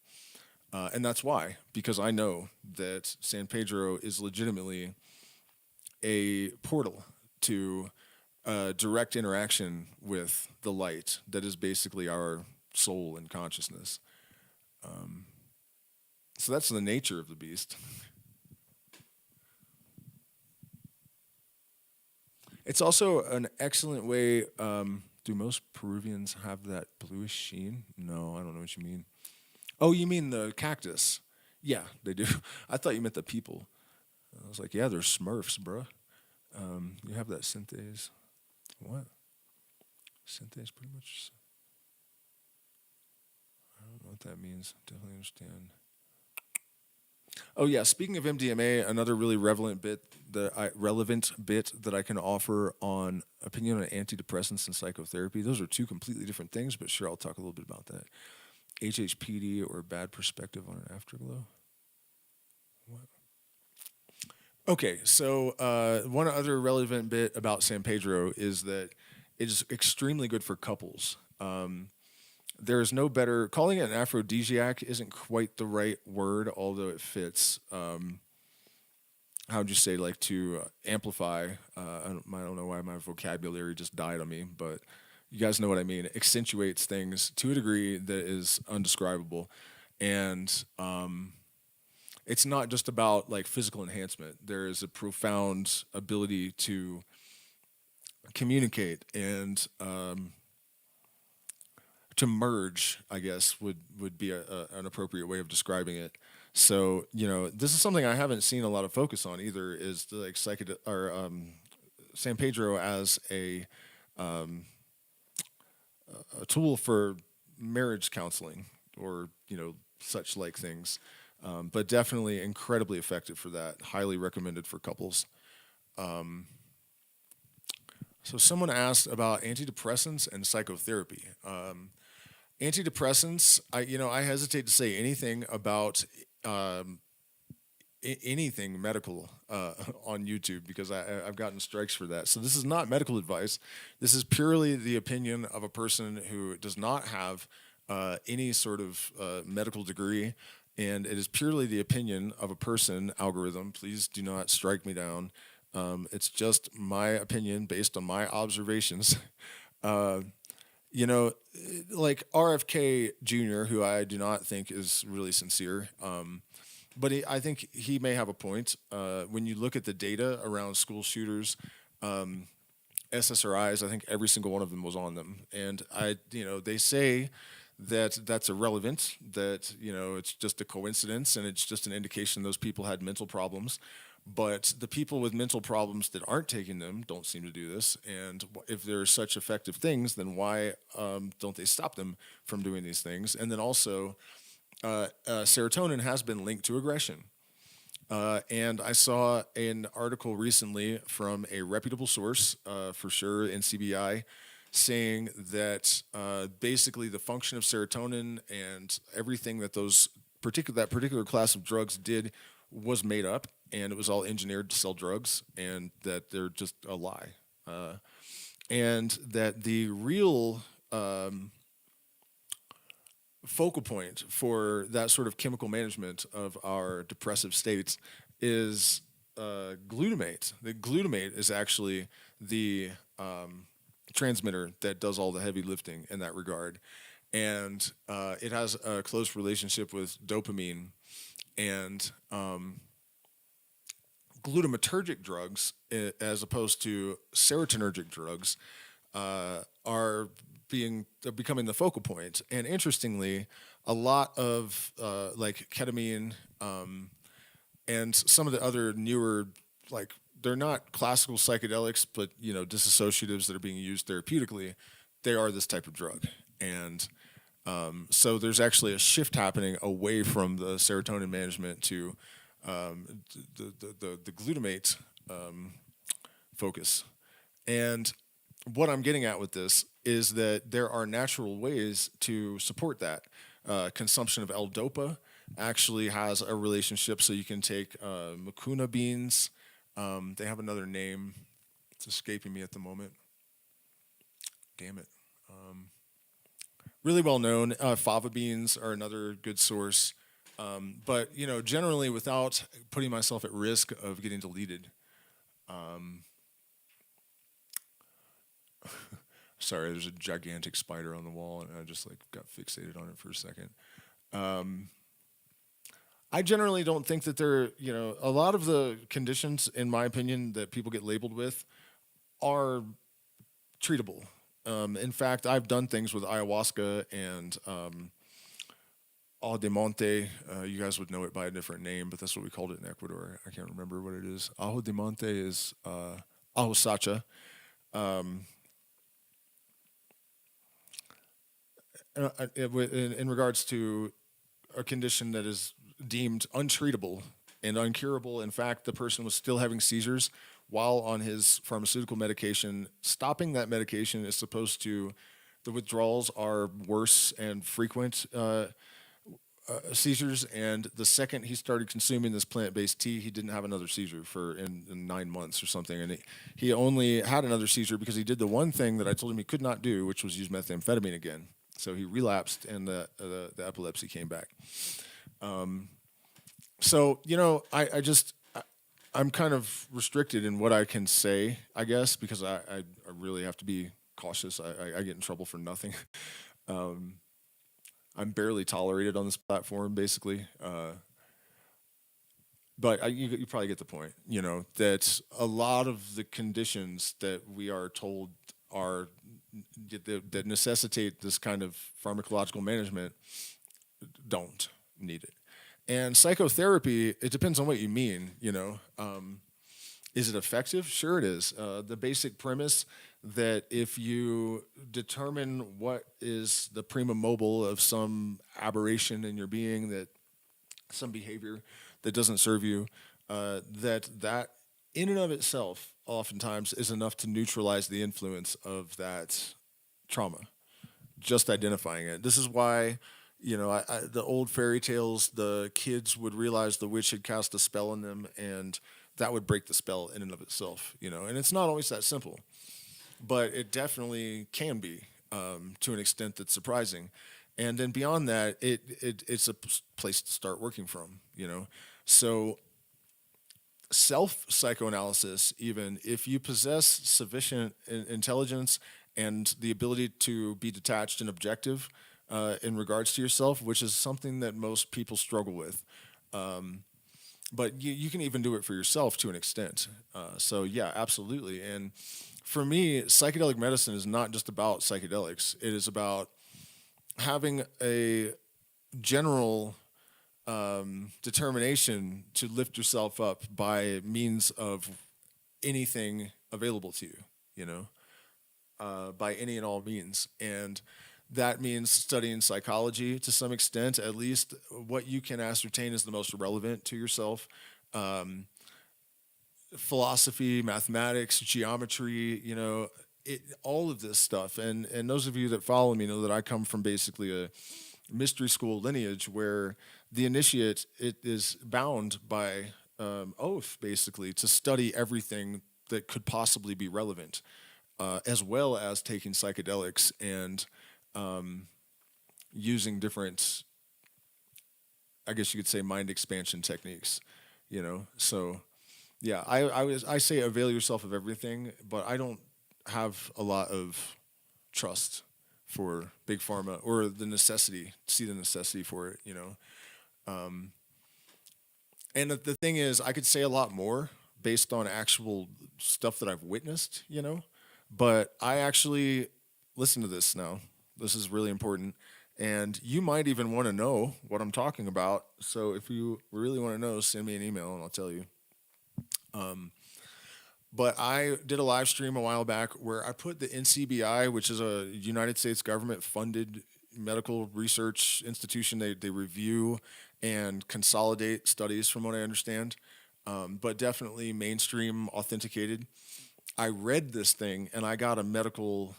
[SPEAKER 1] And that's why, because I know that San Pedro is legitimately a portal to direct interaction with the light that is basically our soul and consciousness. So that's the nature of the beast. It's also an excellent way. Do most Peruvians have that bluish sheen? No, I don't know what you mean. Oh, you mean the cactus? Yeah, they do. I thought you meant the people. I was like, yeah, they're Smurfs, bruh. You have that synthase. What? Synthase, pretty much. I don't know what that means. Definitely understand. Oh yeah, speaking of MDMA, another really relevant bit that I can offer on opinion on antidepressants and psychotherapy. Those are two completely different things, but sure, I'll talk a little bit about that. HHPD, or bad perspective on an afterglow. What? Okay, so one other relevant bit about San Pedro is that it is extremely good for couples. There is no better, calling it an aphrodisiac isn't quite the right word, although it fits. How would you say, like, to amplify? I don't know why my vocabulary just died on me, but you guys know what I mean. It accentuates things to a degree that is undescribable. And it's not just about like physical enhancement. There is a profound ability to communicate and to merge, I guess, would be an appropriate way of describing it. So, this is something I haven't seen a lot of focus on either. Is the, like San Pedro as a tool for marriage counseling or such like things, but definitely incredibly effective for that. Highly recommended for couples. So someone asked about antidepressants and psychotherapy. Antidepressants, I hesitate to say anything about um, anything medical on YouTube because I've gotten strikes for that. So this is not medical advice. This is purely the opinion of a person who does not have any sort of medical degree, and it is purely the opinion of a person. Algorithm, please do not strike me down. It's just my opinion based on my observations. Uh, like RFK Jr., who I do not think is really sincere. But I think he may have a point. When you look at the data around school shooters, SSRIs, I think every single one of them was on them. And they say that that's irrelevant, that, it's just a coincidence and it's just an indication those people had mental problems. But the people with mental problems that aren't taking them don't seem to do this. And if they're such effective things, then why don't they stop them from doing these things? And then also, serotonin has been linked to aggression. And I saw an article recently from a reputable source, for sure, NCBI, saying that basically the function of serotonin and everything that that particular class of drugs did was made up, and it was all engineered to sell drugs, and that they're just a lie, and that the real focal point for that sort of chemical management of our depressive states is glutamate. The glutamate is actually the transmitter that does all the heavy lifting in that regard. And it has a close relationship with dopamine. And glutamatergic drugs, as opposed to serotonergic drugs, are becoming the focal point. And interestingly, a lot of like ketamine and some of the other newer, like, they're not classical psychedelics, but dissociatives that are being used therapeutically, they are this type of drug. And so there's actually a shift happening away from the serotonin management to the glutamate focus. And what I'm getting at with this is that there are natural ways to support that. Consumption of L-Dopa actually has a relationship, so you can take mucuna beans. They have another name. It's escaping me at the moment. Damn it. Really well known. Fava beans are another good source. But, generally without putting myself at risk of getting deleted. Sorry, there's a gigantic spider on the wall, and I just got fixated on it for a second. I generally don't think that a lot of the conditions, in my opinion, that people get labeled with are treatable. In fact, I've done things with ayahuasca and Ajo de Monte. You guys would know it by a different name, but that's what we called it in Ecuador. I can't remember what it is. Ajo de Monte is Ajo Sacha. In regards to a condition that is deemed untreatable and uncurable. In fact, the person was still having seizures while on his pharmaceutical medication. Stopping that medication is supposed to, the withdrawals are worse and frequent seizures. And the second he started consuming this plant-based tea, he didn't have another seizure for in 9 months or something. And he only had another seizure because he did the one thing that I told him he could not do, which was use methamphetamine again. So he relapsed, and the epilepsy came back. So I'm kind of restricted in what I can say, I guess, because I really have to be cautious. I get in trouble for nothing. I'm barely tolerated on this platform, basically. but you probably get the point. You know that a lot of the conditions that we are told are that necessitate this kind of pharmacological management don't need it. And psychotherapy, it depends on what you mean. Is it effective? Sure, it is. The basic premise that if you determine what is the prima mobile of some aberration in your being, that some behavior that doesn't serve you, that in and of itself oftentimes is enough to neutralize the influence of that trauma. Just identifying it. This is why, the old fairy tales, the kids would realize the witch had cast a spell on them, and that would break the spell in and of itself. And it's not always that simple, but it definitely can be, to an extent that's surprising. And then beyond that, it's a place to start working from. So self psychoanalysis, even if you possess sufficient intelligence and the ability to be detached and objective in regards to yourself, which is something that most people struggle with. But you can even do it for yourself to an extent. So yeah, absolutely. And for me, psychedelic medicine is not just about psychedelics. It is about having a general determination to lift yourself up by means of anything available to you, by any and all means. And that means studying psychology to some extent, at least what you can ascertain is the most relevant to yourself. Philosophy, mathematics, geometry, all of this stuff. And those of you that follow me know that I come from basically a mystery school lineage where the initiate it is bound by oath, basically, to study everything that could possibly be relevant, as well as taking psychedelics and using different, I guess you could say, mind expansion techniques. So yeah, I say avail yourself of everything, but I don't have a lot of trust for big pharma or see the necessity for it. And the thing is, I could say a lot more based on actual stuff that I've witnessed, but I actually listen to this now. This is really important. And you might even want to know what I'm talking about. So if you really want to know, send me an email and I'll tell you. But I did a live stream a while back where I put the NCBI, which is a United States government funded medical research institution. They review and consolidate studies from what I understand, but definitely mainstream authenticated. I read this thing and I got a medical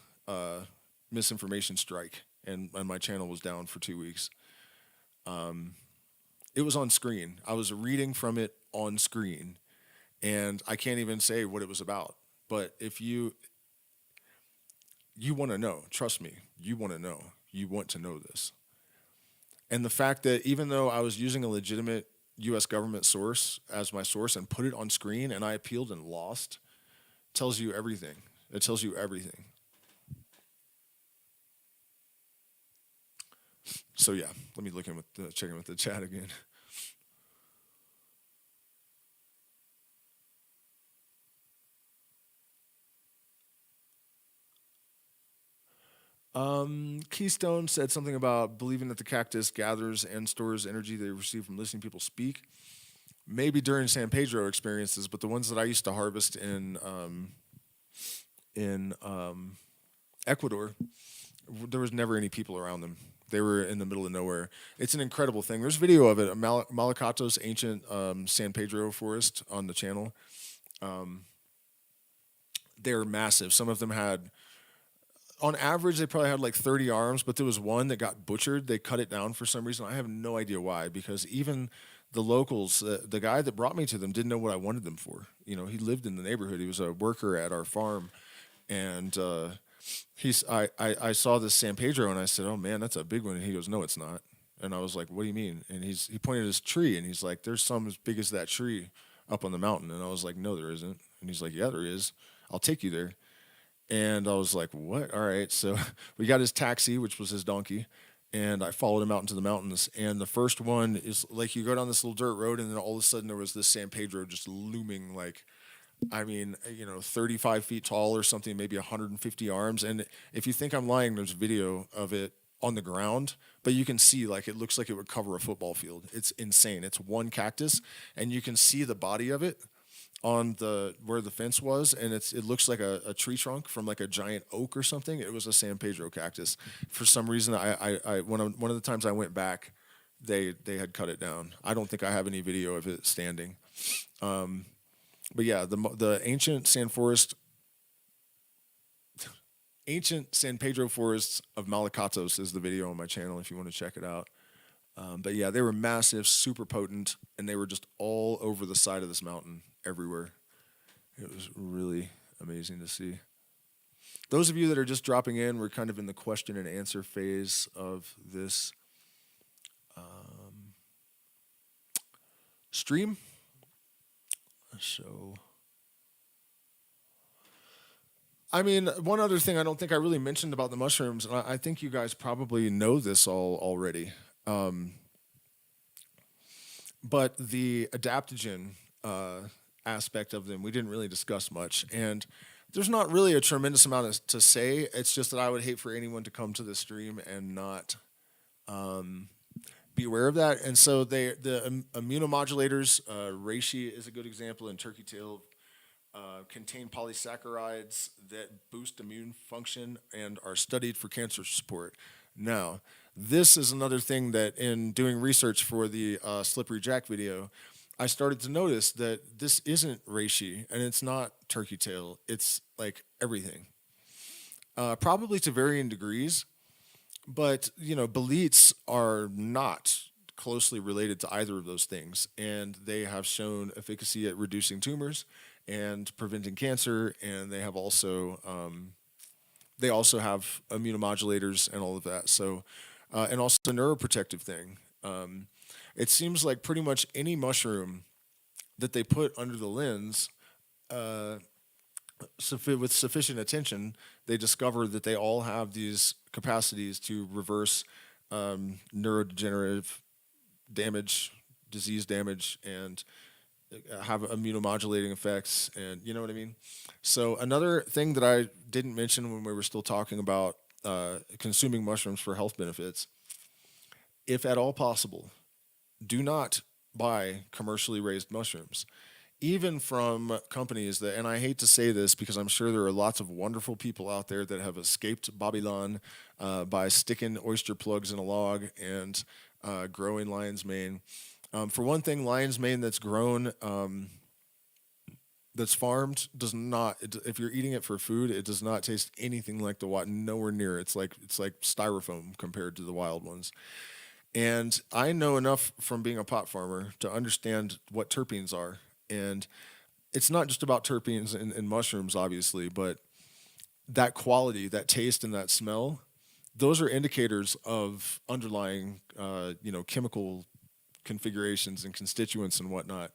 [SPEAKER 1] misinformation strike, and my channel was down for 2 weeks. It was on screen. I was reading from it on screen, and I can't even say what it was about. But if you want to know, trust me, you want to know. You want to know this. And the fact that even though I was using a legitimate U.S. government source as my source and put it on screen and I appealed and lost, tells you everything. It tells you everything. So yeah, let me check in with the chat again. Keystone said something about believing that the cactus gathers and stores energy they receive from listening to people speak. Maybe during San Pedro experiences, but the ones that I used to harvest in Ecuador, there was never any people around them. They were in the middle of nowhere. It's an incredible thing. There's video of it, Malacatos ancient San Pedro forest on the channel. They're massive. Some of them had, on average, they probably had like 30 arms, but there was one that got butchered. They cut it down for some reason. I have no idea why, because even the locals, the guy that brought me to them didn't know what I wanted them for. He lived in the neighborhood. He was a worker at our farm. And I saw this San Pedro and I said, "Oh man, that's a big one." And he goes, "No, it's not." And I was like, "What do you mean?" And he pointed at his tree and he's like, "There's some as big as that tree up on the mountain." And I was like, "No, there isn't." And he's like, "Yeah, there is. I'll take you there." And I was like, "What?" All right. So we got his taxi, which was his donkey, and I followed him out into the mountains. And the first one is like you go down this little dirt road, and then all of a sudden there was this San Pedro just looming like, I mean, 35 feet tall or something, maybe 150 arms. And if you think I'm lying, there's video of it on the ground, but you can see like it looks like it would cover a football field. It's insane. It's one cactus, and you can see the body of it on the where the fence was, and it looks like a tree trunk from like a giant oak or something. It was a San Pedro cactus. For some reason, one of the times I went back, they had cut it down. I don't think I have any video of it standing. But yeah, the ancient San Pedro forests of Malacatos is the video on my channel if you want to check it out. But yeah, they were massive, super potent, and they were just all over the side of this mountain, everywhere. It was really amazing to see. Those of you that are just dropping in, we're kind of in the question and answer phase of this stream. So, I mean, one other thing I don't think I really mentioned about the mushrooms, and I think you guys probably know this all already, but the adaptogen aspect of them, we didn't really discuss much. And there's not really a tremendous amount to say. It's just that I would hate for anyone to come to the stream and not be aware of that. And so the immunomodulators, reishi is a good example, and turkey tail contain polysaccharides that boost immune function and are studied for cancer support. Now, this is another thing that in doing research for the Slippery Jack video, I started to notice that this isn't reishi and it's not turkey tail. It's like everything. Probably to varying degrees, but boletes are not closely related to either of those things, and they have shown efficacy at reducing tumors and preventing cancer, and they also have immunomodulators and all of that. So, and also a neuroprotective thing. It seems like pretty much any mushroom that they put under the lens, with sufficient attention, they discover that they all have these capacities to reverse neurodegenerative damage, disease damage, and have immunomodulating effects, and you know what I mean? So another thing that I didn't mention when we were still talking about consuming mushrooms for health benefits, if at all possible, do not buy commercially raised mushrooms. Even from companies that, and I hate to say this because I'm sure there are lots of wonderful people out there that have escaped Babylon by sticking oyster plugs in a log and growing lion's mane. For one thing, lion's mane that's grown, that's farmed, does not. If you're eating it for food, it does not taste anything like the wild. Nowhere near. It's like styrofoam compared to the wild ones. And I know enough from being a pot farmer to understand what terpenes are. And it's not just about terpenes in mushrooms, obviously, but that quality, that taste, and that smell, those are indicators of underlying, chemical configurations and constituents and whatnot.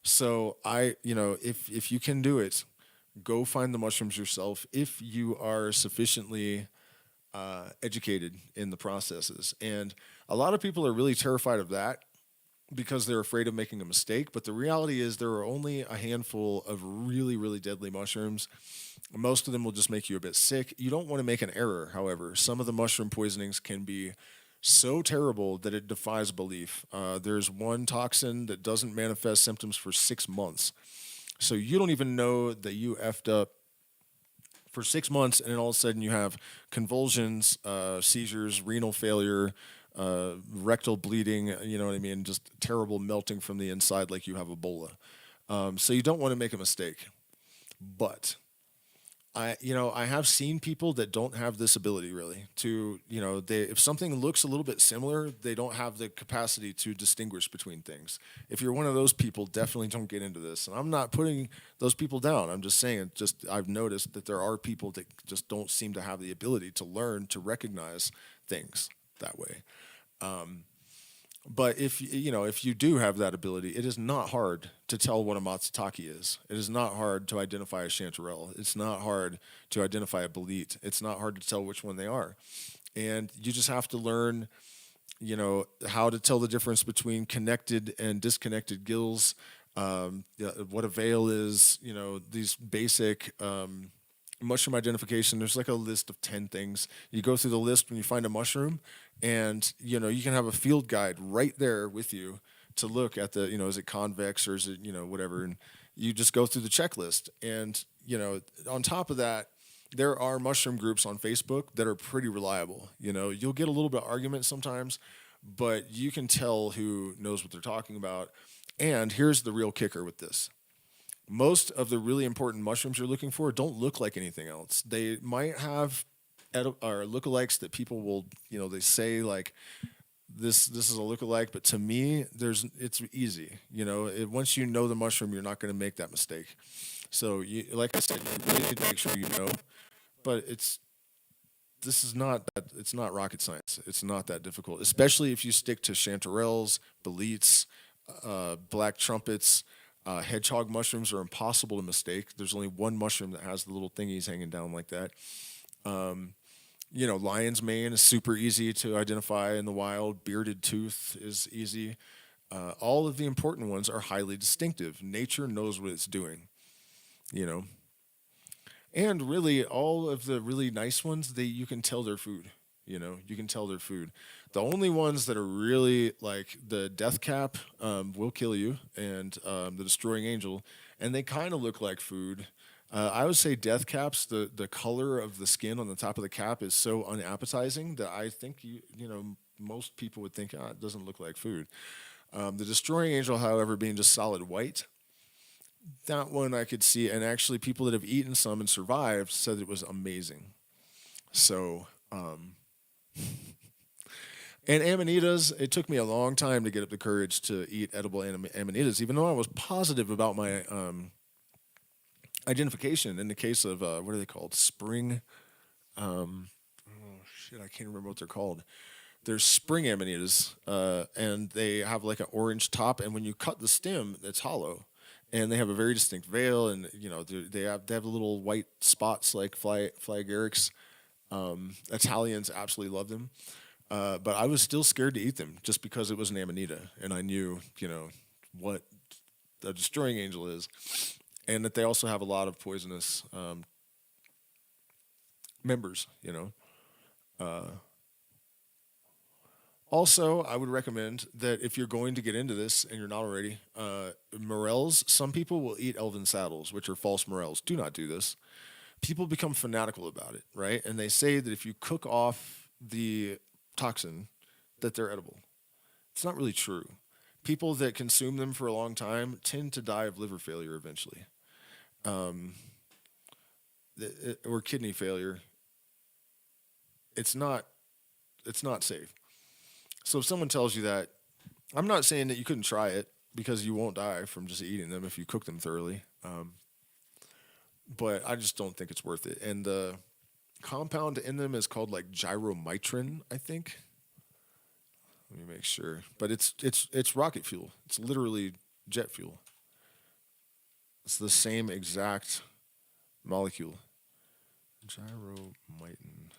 [SPEAKER 1] So if you can do it, go find the mushrooms yourself if you are sufficiently educated in the processes. And a lot of people are really terrified of that because they're afraid of making a mistake. But the reality is there are only a handful of really, really deadly mushrooms. Most of them will just make you a bit sick. You don't want to make an error, however. Some of the mushroom poisonings can be so terrible that it defies belief. There's one toxin that doesn't manifest symptoms for 6 months. So you don't even know that you effed up for 6 months, and then all of a sudden you have convulsions, seizures, renal failure, rectal bleeding, you know what I mean? Just terrible melting from the inside like you have Ebola. So you don't want to make a mistake. But I have seen people that don't have this ability really to, if something looks a little bit similar, they don't have the capacity to distinguish between things. If you're one of those people, definitely don't get into this. And I'm not putting those people down. I'm just saying, I've noticed that there are people that just don't seem to have the ability to learn to recognize things that way. But if you do have that ability, it is not hard to tell what a matsutake is. It is not hard to identify a chanterelle. It's not hard to identify a bolete. It's not hard to tell which one they are.
[SPEAKER 2] And you just have to learn, how to tell the difference between connected and disconnected gills, yeah, what a veil is, these basic mushroom identification. There's like a list of 10 things. You go through the list when you find a mushroom, and you can have a field guide right there with you to look at the, is it convex or is it, whatever. And you just go through the checklist. And, on top of that, there are mushroom groups on Facebook that are pretty reliable. You'll get a little bit of argument sometimes, but you can tell who knows what they're talking about. And here's the real kicker with this: most of the really important mushrooms you're looking for don't look like anything else. They might have or lookalikes that people will, they say like this is a lookalike, but to me, it's easy. Once you know the mushroom, you're not going to make that mistake. So, like I said, you really need to make sure you know. But this is not that. It's not rocket science. It's not that difficult, especially if you stick to chanterelles, boletes, black trumpets. Hedgehog mushrooms are impossible to mistake. There's only one mushroom that has the little thingies hanging down like that. Lion's mane is super easy to identify in the wild. Bearded tooth is easy. All of the important ones are highly distinctive. Nature knows what it's doing, you know. And really, all of the really nice ones, you can tell they're food. You can tell they're food. The only ones that are really like the death cap will kill you, and the destroying angel, and they kind of look like food. I would say death caps. The color of the skin on the top of the cap is so unappetizing that I think most people would think, it doesn't look like food. The destroying angel, however, being just solid white, that one I could see, and actually people that have eaten some and survived said it was amazing. So, and amanitas, it took me a long time to get up the courage to eat edible amanitas, even though I was positive about my identification. In the case of, what are they called? Spring, shit, I can't remember what they're called. There's spring amanitas, and they have like an orange top, and when you cut the stem, it's hollow. And they have a very distinct veil, and they have little white spots like fly agarics. Italians absolutely love them, but I was still scared to eat them just because it was an amanita, and I knew what the destroying angel is, and that they also have a lot of poisonous members. Also, I would recommend that if you're going to get into this and you're not already, morels, some people will eat elven saddles, which are false morels. Do not do this. People become fanatical about it, right? And they say that if you cook off the toxin, that they're edible. It's not really true. People that consume them for a long time tend to die of liver failure eventually, or kidney failure. It's not. It's not safe. So if someone tells you that, I'm not saying that you couldn't try it because you won't die from just eating them if you cook them thoroughly. But I just don't think it's worth it. And the compound in them is called like gyromitrin, I think. Let me make sure. But it's rocket fuel. It's literally jet fuel. It's the same exact molecule. Gyromitrin.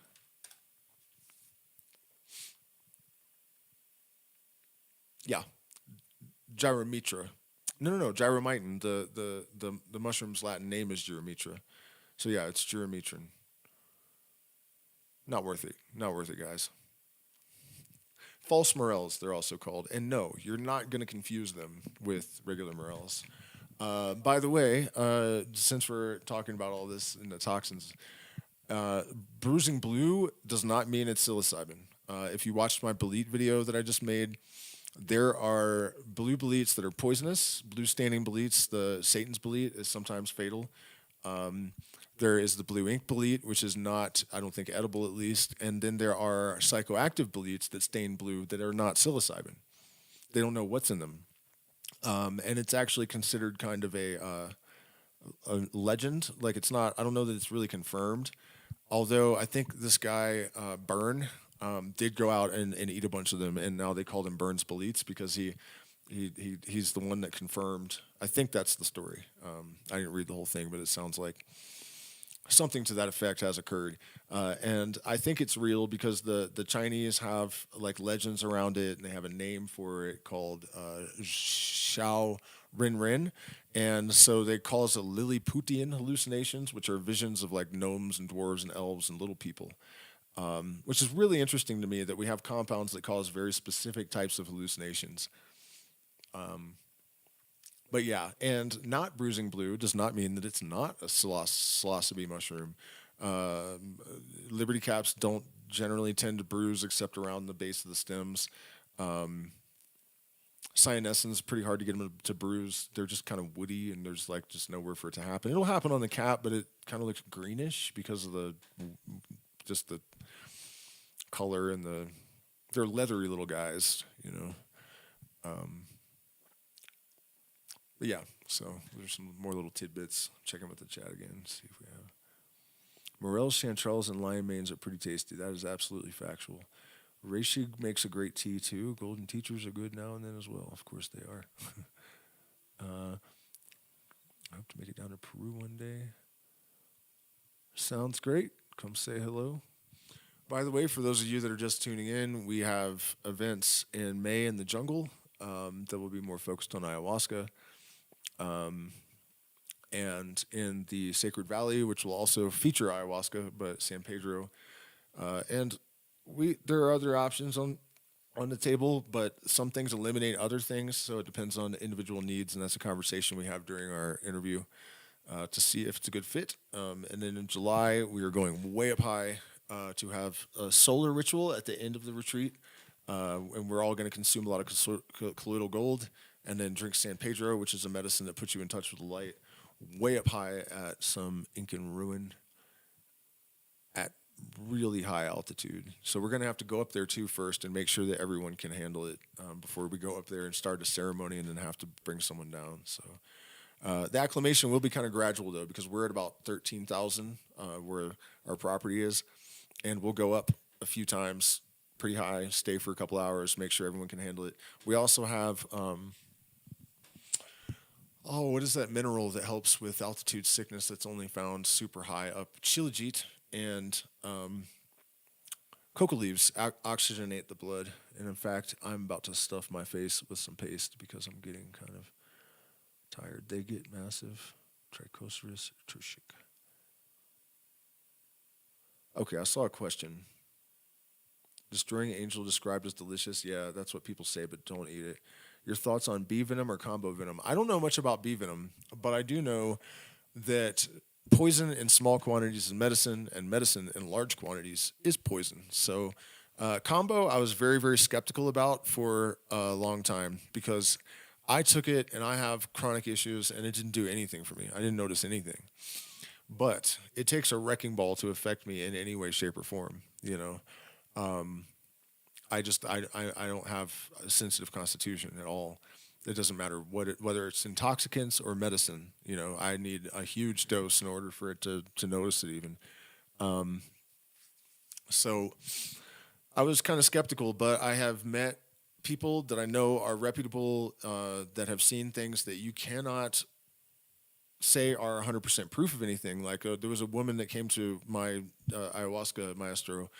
[SPEAKER 2] Yeah, gyromitra. No, gyromycin. The mushroom's Latin name is gyromitra. So yeah, it's gyromitrin. Not worth it. Not worth it, guys. False morels, they're also called. And no, you're not going to confuse them with regular morels. By the way, since we're talking about all this and the toxins, bruising blue does not mean it's psilocybin. If you watched my bolete video that I just made, there are blue boletes that are poisonous. Blue standing boletes, the Satan's bolete is sometimes fatal. There is the blue ink bolete, which is not, I don't think, edible at least. And then there are psychoactive boletes that stain blue that are not psilocybin. They don't know what's in them. And it's actually considered kind of a legend. Like it's not, I don't know that it's really confirmed. Although I think this guy, Byrne, did go out and eat a bunch of them, and now they called him Burns Boletes because he's the one that confirmed. I think that's the story. I didn't read the whole thing, but it sounds like something to that effect has occurred, and I think it's real because the Chinese have like legends around it, and they have a name for it called Xiao Rin Rin, and so they call it Lilliputian hallucinations, which are visions of like gnomes and dwarves and elves and little people, which is really interesting to me that we have compounds that cause very specific types of hallucinations. But yeah, and not bruising blue does not mean that it's not a psilocybe mushroom. Liberty caps don't generally tend to bruise except around the base of the stems. Cyanescens is pretty hard to get them to bruise. They're just kind of woody, and there's like just nowhere for it to happen. It'll happen on the cap, but it kind of looks greenish because of the just the color and they're leathery little guys, you know. But yeah, so there's some more little tidbits. Check them with the chat again, see if we have. Morels, chanterelles, and lion manes are pretty tasty. That is absolutely factual. Reishi makes a great tea too. Golden teachers are good now and then as well. Of course they are. I hope to make it down to Peru one day. Sounds great. Come say hello. By the way, for those of you that are just tuning in, we have events in May in the jungle that will be more focused on ayahuasca. And in the Sacred Valley, which will also feature ayahuasca, but San Pedro. And there are other options on the table, but some things eliminate other things, so it depends on individual needs, and that's a conversation we have during our interview to see if it's a good fit. And then in July, we are going way up high to have a solar ritual at the end of the retreat, and we're all going to consume a lot of colloidal gold, and then drink San Pedro, which is a medicine that puts you in touch with the light, way up high at some Incan ruin at really high altitude. So we're going to have to go up there too first and make sure that everyone can handle it before we go up there and start a ceremony and then have to bring someone down. So the acclimation will be kind of gradual though, because we're at about 13,000 where our property is, and we'll go up a few times pretty high, stay for a couple hours, make sure everyone can handle it. We also have what is that mineral that helps with altitude sickness that's only found super high up? Shilajit and coca leaves oxygenate the blood. And in fact, I'm about to stuff my face with some paste because I'm getting kind of tired. They get massive. Trichoceros tertic. Okay, I saw a question. Destroying angel described as delicious. Yeah, that's what people say, but don't eat it. Your thoughts on bee venom or combo venom? I don't know much about bee venom, but I do know that poison in small quantities is medicine, and medicine in large quantities is poison. So combo, I was very, very skeptical about for a long time because I took it and I have chronic issues and it didn't do anything for me. I didn't notice anything. But it takes a wrecking ball to affect me in any way, shape, or form, you know. I don't have a sensitive constitution at all. It doesn't matter whether it's intoxicants or medicine. You know, I need a huge dose in order for it to notice it even. So I was kind of skeptical, but I have met people that I know are reputable that have seen things that you cannot say are 100% proof of anything. Like there was a woman that came to my ayahuasca maestro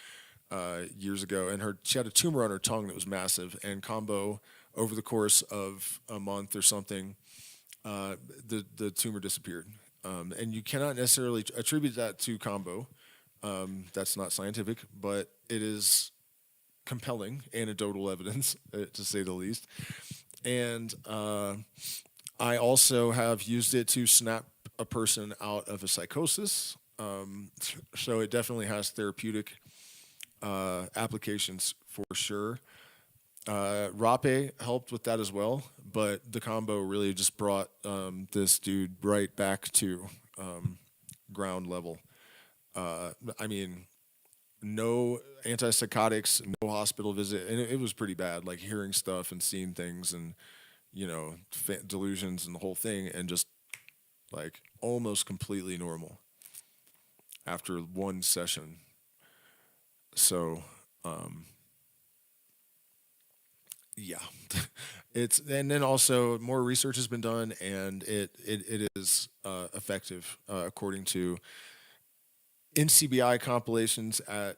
[SPEAKER 2] years ago, and she had a tumor on her tongue that was massive, and combo over the course of a month or something, the tumor disappeared. And you cannot necessarily attribute that to combo. That's not scientific, but it is compelling anecdotal evidence, to say the least. And I also have used it to snap a person out of a psychosis. So it definitely has therapeutic applications for sure. Rape helped with that as well, but the combo really just brought this dude right back to ground level. I mean, no antipsychotics, no hospital visit, and it was pretty bad. Like hearing stuff and seeing things, and you know, delusions and the whole thing, and just like almost completely normal after one session. So, yeah, and then also more research has been done, and it is effective according to NCBI compilations at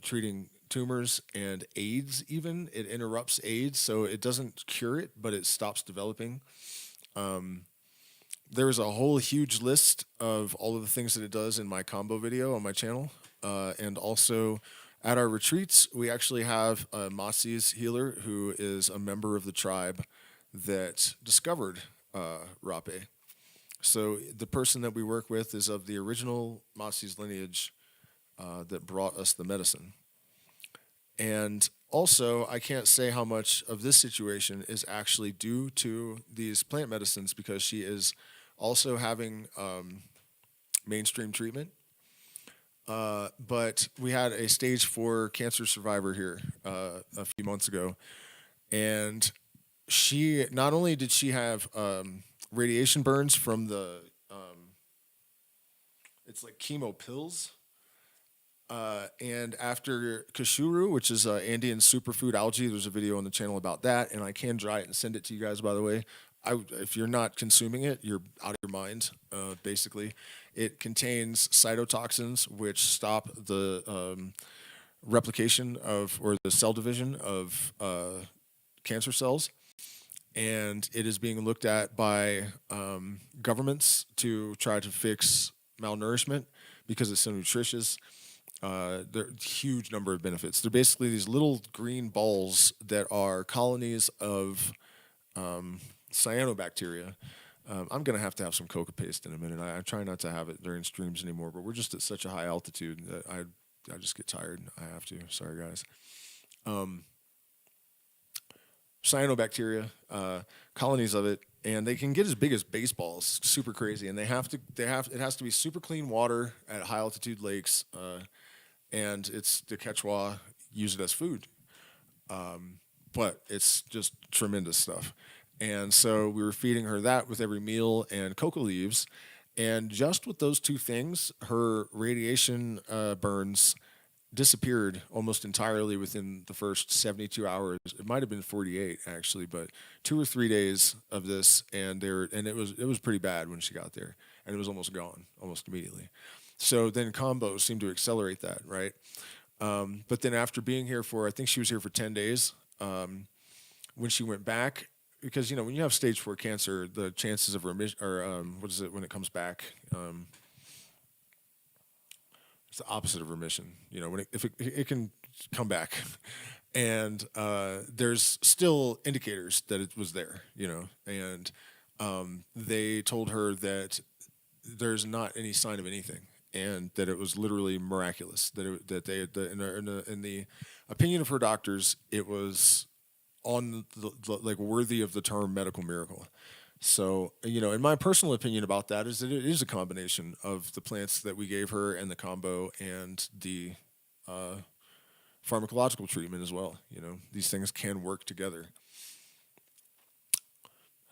[SPEAKER 2] treating tumors and AIDS. Even it interrupts AIDS, so it doesn't cure it, but it stops developing. There's a whole huge list of all of the things that it does in my combo video on my channel. And also at our retreats, we actually have a Masis healer who is a member of the tribe that discovered rape. So the person that we work with is of the original Masis lineage that brought us the medicine. And also, I can't say how much of this situation is actually due to these plant medicines because she is also having mainstream treatment. But we had a stage 4 cancer survivor here a few months ago. And she, not only did she have radiation burns from the, it's like chemo pills. And after kashuru, which is Andean superfood algae, there's a video on the channel about that, and I can dry it and send it to you guys, by the way. If you're not consuming it, you're out of your mind, basically. It contains cytotoxins, which stop the replication of, or the cell division of cancer cells. And it is being looked at by governments to try to fix malnourishment because it's so nutritious. There are a huge number of benefits. They're basically these little green balls that are colonies of cyanobacteria. I'm going to have some coca paste in a minute. I try not to have it during streams anymore, but we're just at such a high altitude that I just get tired. I have to. Sorry, guys. Cyanobacteria, colonies of it, and they can get as big as baseballs. Super crazy, and it has to be super clean water at high altitude lakes. And it's the Quechua use it as food. But it's just tremendous stuff. And so we were feeding her that with every meal and coca leaves. And just with those two things, her radiation burns disappeared almost entirely within the first 72 hours. It might have been 48 actually, but 2 or 3 days of this, and it was pretty bad when she got there, and it was almost gone almost immediately. So then combos seem to accelerate that, right? But then after being here for, I think she was here for 10 days, when she went back, because, when you have stage 4 cancer, the chances of remission, or what is it when it comes back? It's the opposite of remission. If it can come back, and there's still indicators that it was there. And they told her that there's not any sign of anything, and that it was literally miraculous. In the opinion of her doctors, it was on like worthy of the term medical miracle. So, in my personal opinion about that is that it is a combination of the plants that we gave her and the combo and the pharmacological treatment as well. These things can work together.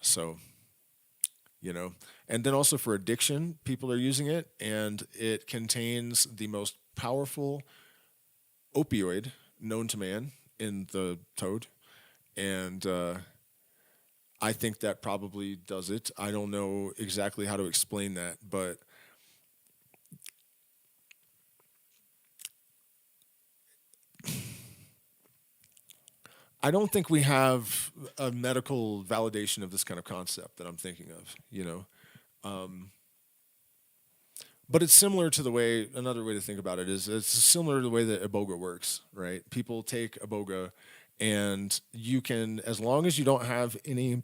[SPEAKER 2] So, and then also for addiction, people are using it, and it contains the most powerful opioid known to man in the toad. And I think that probably does it. I don't know exactly how to explain that, but I don't think we have a medical validation of this kind of concept that I'm thinking of, But it's similar to the way, another way to think about it is it's similar to the way that iboga works, right? People take iboga, and you can, as long as you don't have any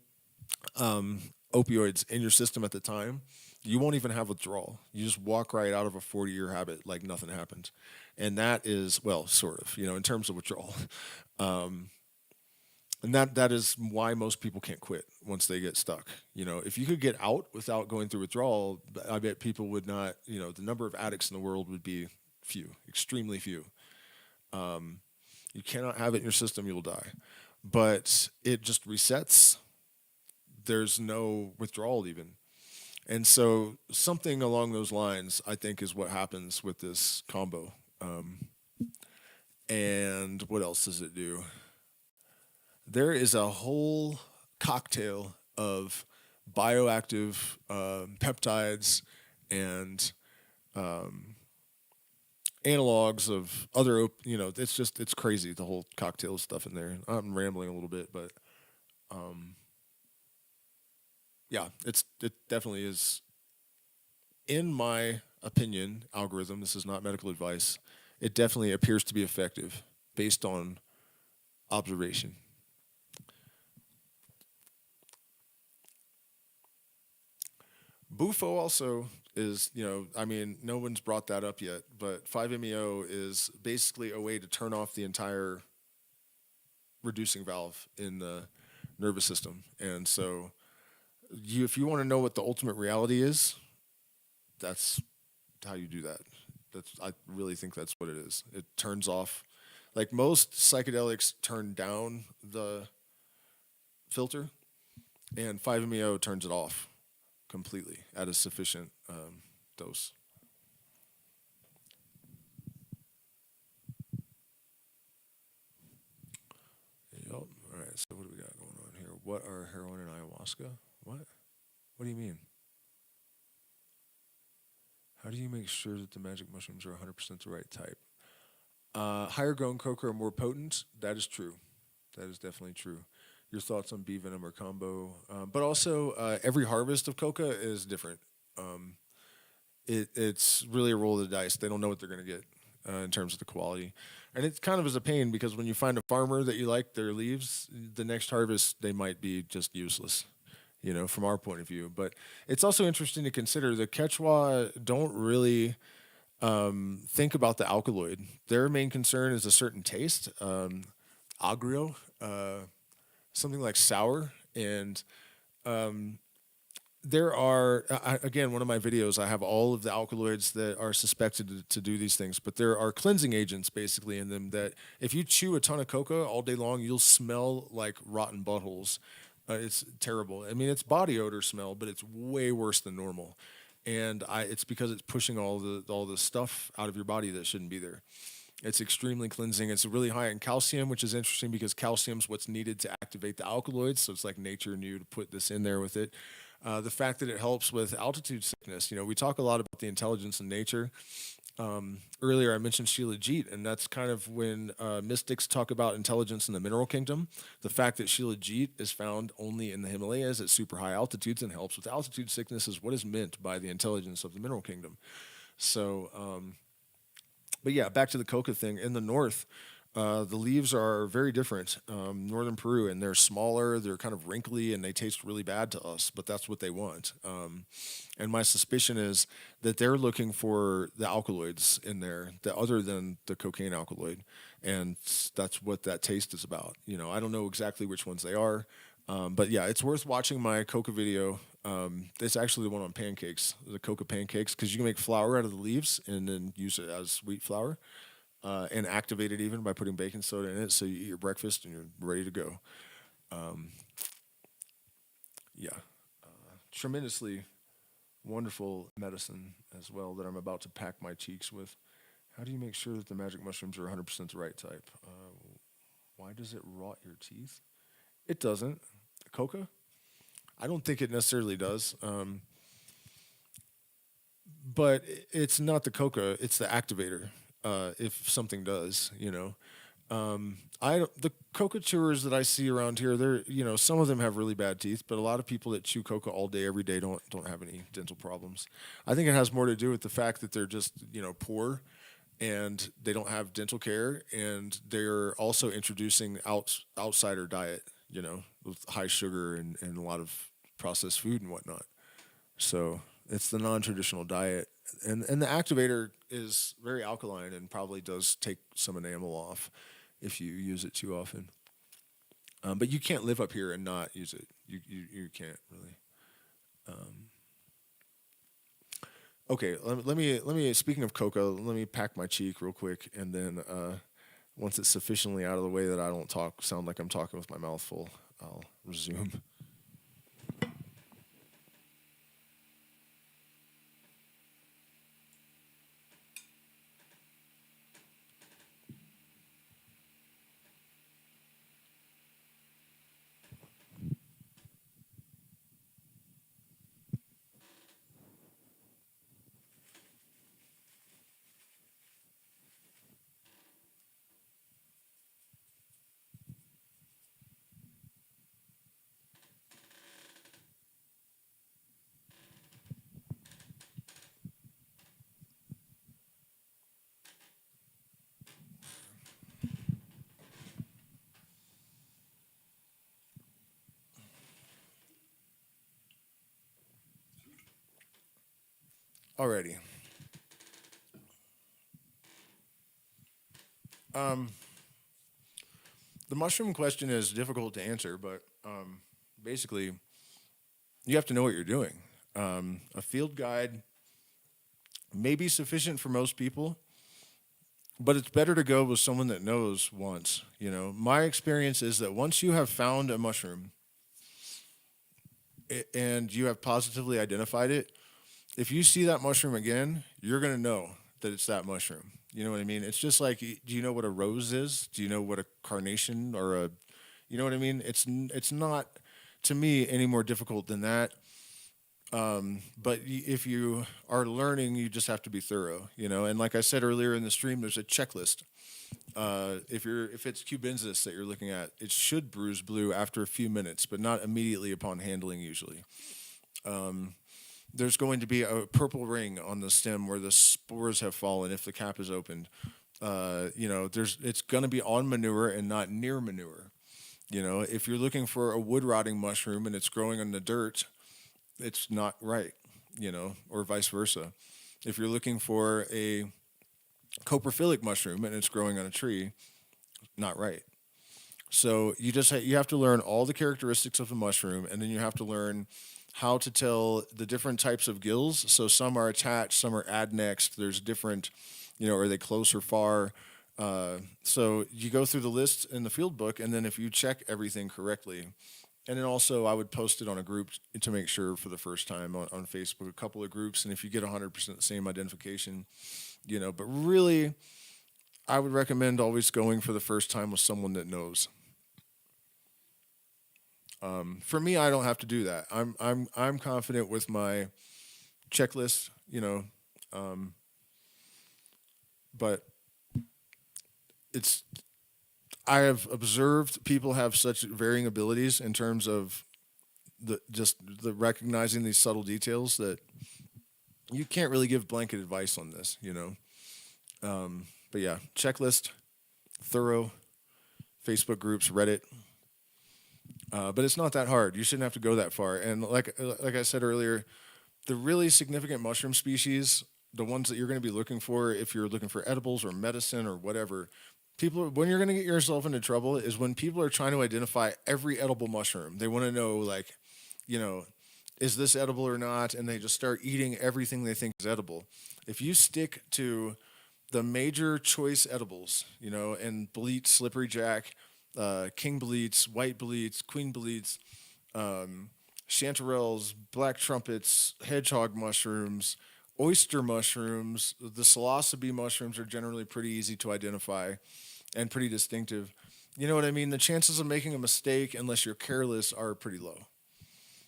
[SPEAKER 2] opioids in your system at the time, you won't even have withdrawal. You just walk right out of a 40-year habit like nothing happened. And that is, well, sort of, in terms of withdrawal. And that is why most people can't quit once they get stuck. If you could get out without going through withdrawal, I bet people would not, the number of addicts in the world would be few, extremely few. You cannot have it in your system, you will die. But it just resets. There's no withdrawal even. And so something along those lines, I think, is what happens with this combo. And what else does it do? There is a whole cocktail of bioactive peptides and analogs of other, it's crazy, the whole cocktail stuff in there. I'm rambling a little bit, but yeah, it definitely is, in my opinion, algorithm. This is not medical advice. It definitely appears to be effective based on observation. Bufo also is, I mean, no one's brought that up yet, but 5-MeO is basically a way to turn off the entire reducing valve in the nervous system. And so, if you want to know what the ultimate reality is, that's how you do that. I really think that's what it is. It turns off, like most psychedelics turn down the filter, and 5-MeO turns it off completely at a sufficient dose. Yep. All right. So what do we got going on here? What are heroin and ayahuasca? What? What do you mean? How do you make sure that the magic mushrooms are 100% the right type? Higher grown coca are more potent. That is true. That is definitely true. Your thoughts on bee venom or combo? But also, every harvest of coca is different. Um, it's really a roll of the dice. They don't know what they're going to get in terms of the quality. And it kind of is a pain because when you find a farmer that you like their leaves, the next harvest they might be just useless, from our point of view. But it's also interesting to consider the Quechua don't really think about the alkaloid. Their main concern is a certain taste, agrio, something like sour. And there are, again, one of my videos, I have all of the alkaloids that are suspected to do these things, but there are cleansing agents basically in them that if you chew a ton of coca all day long, you'll smell like rotten buttholes. It's terrible. I mean, it's body odor smell, but it's way worse than normal. And it's because it's pushing all the stuff out of your body that shouldn't be there. It's extremely cleansing. It's really high in calcium, which is interesting because calcium's what's needed to activate the alkaloids. So it's like nature knew to put this in there with it. The fact that it helps with altitude sickness. We talk a lot about the intelligence in nature. Earlier, I mentioned Shilajit, and that's kind of when mystics talk about intelligence in the mineral kingdom. The fact that Shilajit is found only in the Himalayas at super high altitudes and helps with altitude sickness is what is meant by the intelligence of the mineral kingdom. So, but yeah, back to the coca thing. In the north, the leaves are very different. Northern Peru, and they're smaller, they're kind of wrinkly, and they taste really bad to us, but that's what they want. And my suspicion is that they're looking for the alkaloids in there, that other than the cocaine alkaloid, and that's what that taste is about. I don't know exactly which ones they are, but yeah, it's worth watching my coca video. It's actually the one on pancakes, the coca pancakes, because you can make flour out of the leaves and then use it as wheat flour. And activate it even by putting baking soda in it, so you eat your breakfast and you're ready to go. Yeah, tremendously wonderful medicine as well that I'm about to pack my cheeks with. How do you make sure that the magic mushrooms are 100% the right type? Why does it rot your teeth? It doesn't. Coca? I don't think it necessarily does. But it's not the coca; it's the activator. If something does, the coca chewers that I see around here, they're some of them have really bad teeth, but a lot of people that chew coca all day every day don't have any dental problems. I think it has more to do with the fact that they're just poor, and they don't have dental care, and they're also introducing outsider diet, with high sugar and a lot of processed food and whatnot. So it's the non-traditional diet, and the activator is very alkaline and probably does take some enamel off if you use it too often. But you can't live up here and not use it. You can't really. Okay, let me. Speaking of coca, let me pack my cheek real quick, and then once it's sufficiently out of the way that I don't sound like I'm talking with my mouth full, I'll resume. Alrighty. The mushroom question is difficult to answer, but basically, you have to know what you're doing. A field guide may be sufficient for most people, but it's better to go with someone that knows once. You know, my experience is that once you have found a mushroom and you have positively identified it, if you see that mushroom again, you're going to know that it's that mushroom. You know what I mean? It's just like, do you know what a rose is? Do you know what a carnation or a, you know what I mean? It's not, to me, any more difficult than that. But if you are learning, you just have to be thorough, you know. And like I said earlier in the stream, there's a checklist. If it's cubensis that you're looking at, it should bruise blue after a few minutes, but not immediately upon handling usually. There's going to be a purple ring on the stem where the spores have fallen if the cap is opened. You know, it's going to be on manure and not near manure. You know, if you're looking for a wood rotting mushroom and it's growing in the dirt, it's not right, you know, or vice versa. If you're looking for a coprophilic mushroom and it's growing on a tree, not right. So you have to learn all the characteristics of the mushroom, and then you have to learn how to tell the different types of gills. So some are attached, some are adnexed. There's different, you know, are they close or far? So you go through the list in the field book, and then if you check everything correctly, and then also I would post it on a group to make sure for the first time on Facebook, a couple of groups, and if you get 100% the same identification, you know, but really I would recommend always going for the first time with someone that knows. For me, I don't have to do that. I'm confident with my checklist, you know, but it's I have observed people have such varying abilities in terms of the recognizing these subtle details that you can't really give blanket advice on this, you know. But yeah, checklist, thorough, Facebook groups, Reddit. But it's not that hard. You shouldn't have to go that far. And like I said earlier, the really significant mushroom species, the ones that you're going to be looking for, if you're looking for edibles or medicine or whatever, when you're going to get yourself into trouble is when people are trying to identify every edible mushroom. They want to know, like, you know, is this edible or not? And they just start eating everything they think is edible. If you stick to the major choice edibles, you know, and bolete, slippery jack, king boletes, white boletes, queen boletes, chanterelles, black trumpets, hedgehog mushrooms, oyster mushrooms, the psilocybe mushrooms are generally pretty easy to identify and pretty distinctive. You know what I mean? The chances of making a mistake, unless you're careless, are pretty low.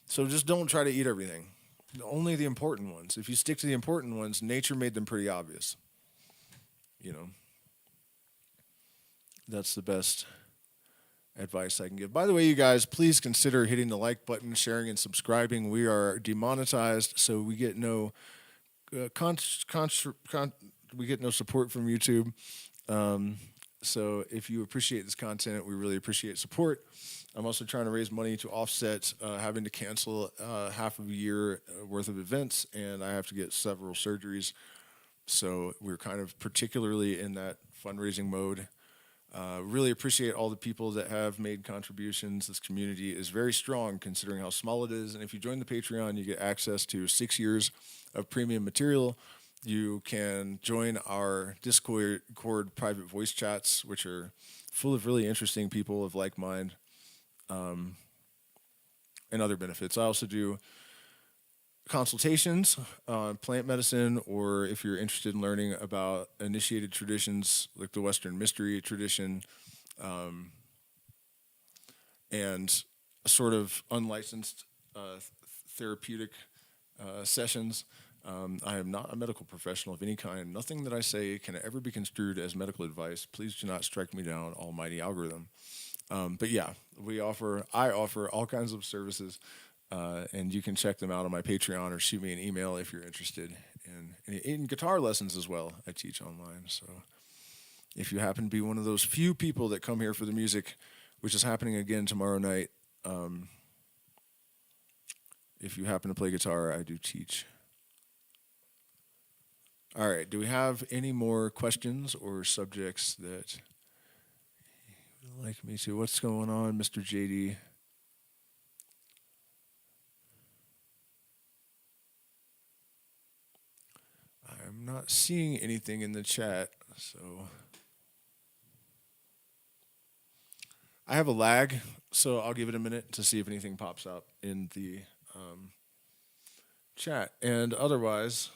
[SPEAKER 2] So just don't try to eat everything. Only the important ones. If you stick to the important ones, nature made them pretty obvious. You know, that's the best advice I can give. By the way, you guys, please consider hitting the like button, sharing, and subscribing. We are demonetized, so we get no we get no support from YouTube. So if you appreciate this content, we really appreciate support. I'm also trying to raise money to offset having to cancel half of a year worth of events, and I have to get several surgeries. So we're kind of particularly in that fundraising mode. Really appreciate all the people that have made contributions. This community is very strong considering how small it is. And if you join the Patreon, you get access to 6 years of premium material. You can join our Discord private voice chats, which are full of really interesting people of like mind, and other benefits. I also do consultations on plant medicine, or if you're interested in learning about initiated traditions like the Western Mystery tradition, and sort of unlicensed therapeutic sessions. I am not a medical professional of any kind. Nothing that I say can ever be construed as medical advice. Please do not strike me down, almighty algorithm. But yeah, I offer all kinds of services, and you can check them out on my Patreon or shoot me an email if you're interested in guitar lessons as well. I teach online, so if you happen to be one of those few people that come here for the music, which is happening again tomorrow night, if you happen to play guitar, I do teach. All right. Do we have any more questions or subjects that you'd like me to? What's going on, Mr. JD? I'm not seeing anything in the chat, so I have a lag, so I'll give it a minute to see if anything pops up in the chat. And otherwise,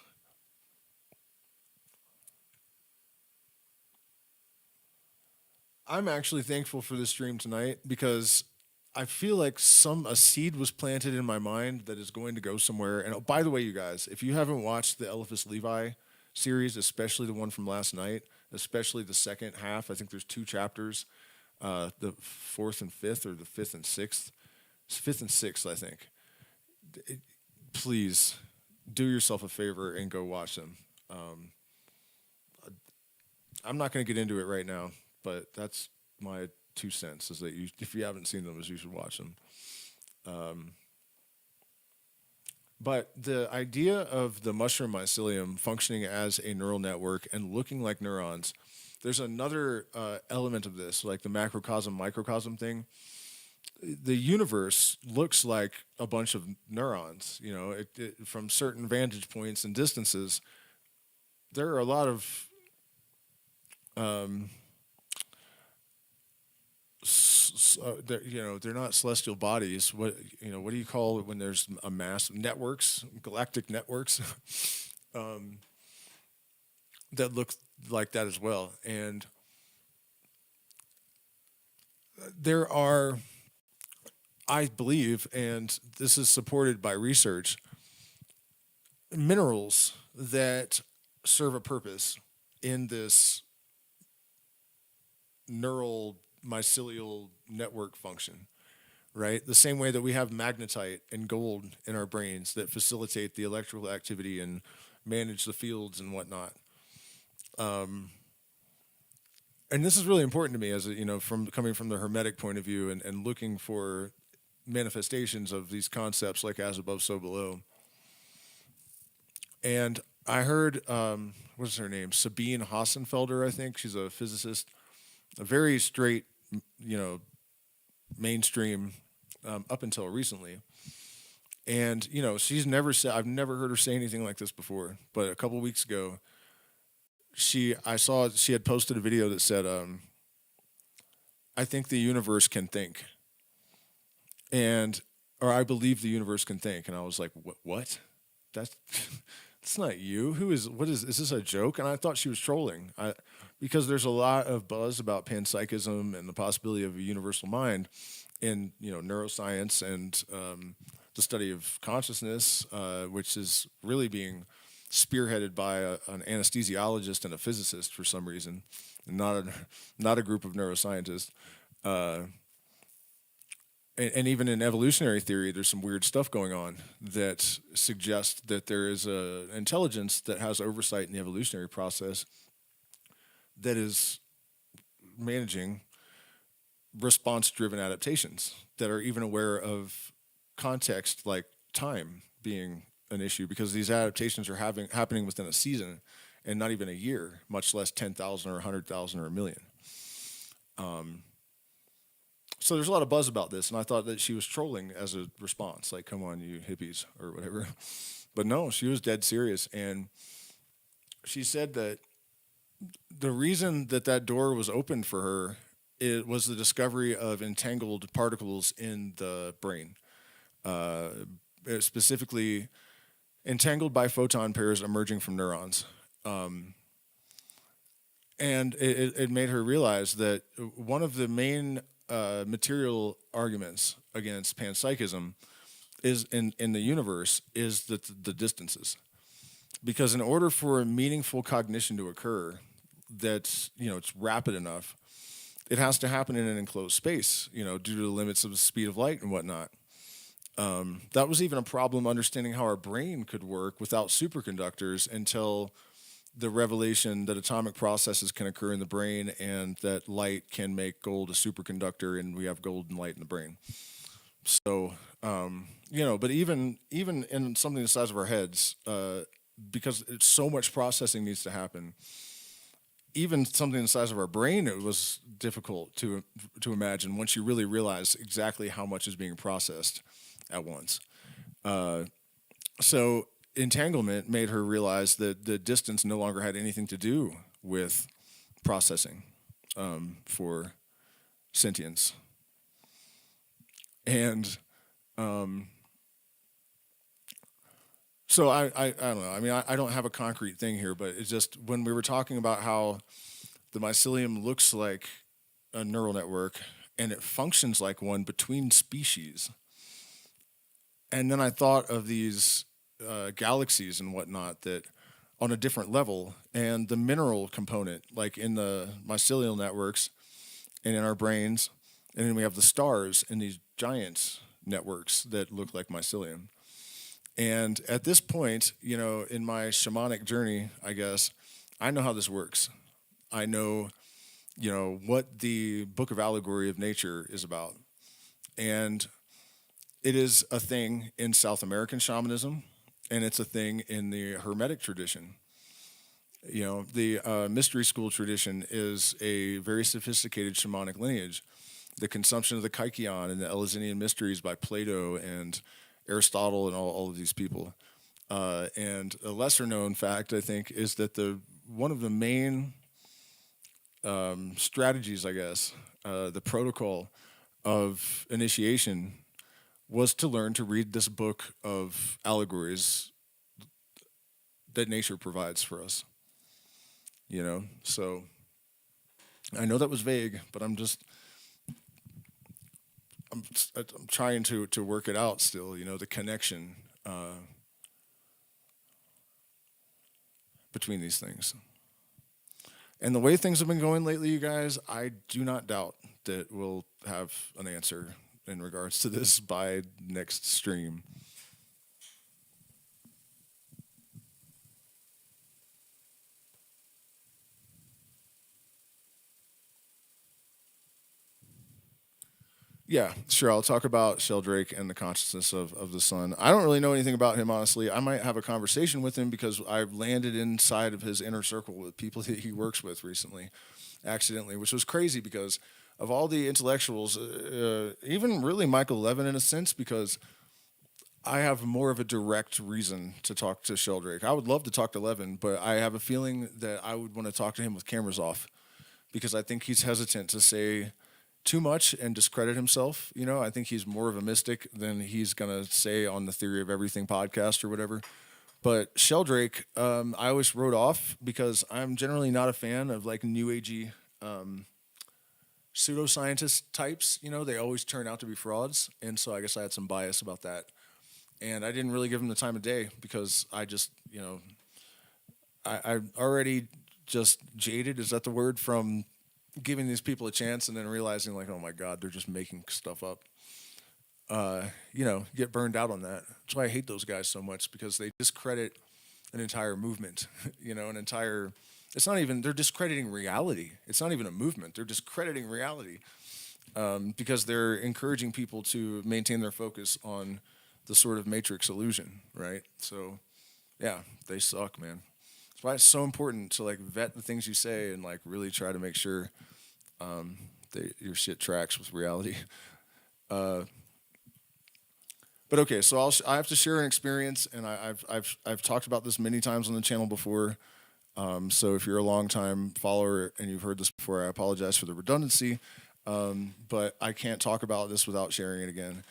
[SPEAKER 2] I'm actually thankful for this stream tonight because I feel like a seed was planted in my mind that is going to go somewhere. And oh, by the way, you guys, if you haven't watched the Eliphas Levi series, especially the one from last night, especially the second half, I think there's 2 chapters, the 4th and 5th, or the 5th and 6th. It's 5th and 6th, I think. Please do yourself a favor and go watch them. I'm not going to get into it right now, but that's my 2 cents, is that if you haven't seen them, is you should watch them. But the idea of the mushroom mycelium functioning as a neural network and looking like neurons, there's another element of this, like the macrocosm, microcosm thing. The universe looks like a bunch of neurons, from certain vantage points and distances. There are a lot of they're not celestial bodies. What do you call it when there's a mass? Networks, galactic networks, that look like that as well. And there are, I believe, and this is supported by research, minerals that serve a purpose in this neural mycelial network function, right? The same way that we have magnetite and gold in our brains that facilitate the electrical activity and manage the fields and whatnot. And this is really important to me, as from coming from the Hermetic point of view and looking for manifestations of these concepts like as above, so below. And I heard, what's her name? Sabine Hassenfelder, I think. She's a physicist, a very straight, mainstream, up until recently. And, she's never said, I've never heard her say anything like this before. But a couple weeks ago, I saw she had posted a video that said, I think the universe can think. Or I believe the universe can think. And I was like, what? That's not you. Is this a joke? And I thought she was trolling. Because there's a lot of buzz about panpsychism and the possibility of a universal mind in, neuroscience and the study of consciousness, which is really being spearheaded by an anesthesiologist and a physicist for some reason, and not a group of neuroscientists. And even in evolutionary theory, there's some weird stuff going on that suggests that there is an intelligence that has oversight in the evolutionary process that is managing response-driven adaptations that are even aware of context like time being an issue, because these adaptations are happening within a season and not even a year, much less 10,000 or 100,000 or a million. So there's a lot of buzz about this, and I thought that she was trolling as a response, like, come on, you hippies, or whatever. But no, she was dead serious, and she said that the reason that door was opened for her, it was the discovery of entangled particles in the brain, specifically entangled biphoton pairs emerging from neurons. And it made her realize that one of the main material arguments against panpsychism is in the universe is the distances. Because in order for a meaningful cognition to occur that's, it's rapid enough, it has to happen in an enclosed space, due to the limits of the speed of light and whatnot. That was even a problem understanding how our brain could work without superconductors until the revelation that atomic processes can occur in the brain and that light can make gold a superconductor, and we have gold and light in the brain. So, but even in something the size of our heads,
[SPEAKER 1] because it's so much processing needs to happen. Even something the size of our brain, it was difficult to imagine once you really realize exactly how much is being processed at once. So entanglement made her realize that the distance no longer had anything to do with processing for sentience. And so I don't know. I mean, I don't have a concrete thing here, but it's just when we were talking about how the mycelium looks like a neural network and it functions like one between species. And then I thought of these galaxies and whatnot that on a different level, and the mineral component, like in the mycelial networks and in our brains, and then we have the stars in these giant networks that look like mycelium. And at this point, in my shamanic journey, I guess, I know how this works. I know, what the book of allegory of nature is about. And it is a thing in South American shamanism, and it's a thing in the Hermetic tradition. The mystery school tradition is a very sophisticated shamanic lineage. The consumption of the Kaikion and the Eleusinian mysteries by Plato and Aristotle and all of these people. And a lesser known fact, I think, is that one of the main strategies, I guess, the protocol of initiation was to learn to read this book of allegories that nature provides for us. So I know that was vague, but I'm trying to work it out still, the connection between these things. And the way things have been going lately, you guys, I do not doubt that we'll have an answer in regards to this by next stream. Yeah, sure. I'll talk about Sheldrake and the consciousness of the sun. I don't really know anything about him, honestly. I might have a conversation with him because I've landed inside of his inner circle with people that he works with recently, accidentally, which was crazy because of all the intellectuals, even really Michael Levin in a sense, because I have more of a direct reason to talk to Sheldrake. I would love to talk to Levin, but I have a feeling that I would want to talk to him with cameras off because I think he's hesitant to say too much and discredit himself. I think he's more of a mystic than he's going to say on the Theory of Everything podcast or whatever. But Sheldrake, I always wrote off because I'm generally not a fan of like new agey pseudoscientist types. They always turn out to be frauds. And so I guess I had some bias about that. And I didn't really give him the time of day because I just, I already just jaded, is that the word, from giving these people a chance and then realizing like, oh my God, they're just making stuff up. Get burned out on that. That's why I hate those guys so much, because they discredit an entire movement, they're discrediting reality. It's not even a movement. They're discrediting reality because they're encouraging people to maintain their focus on the sort of matrix illusion, right? So yeah, they suck, man. That's why it's so important to like vet the things you say and like really try to make sure your shit tracks with reality. But okay, so I have to share an experience, and I've talked about this many times on the channel before. So if you're a long-time follower and you've heard this before, I apologize for the redundancy. But I can't talk about this without sharing it again.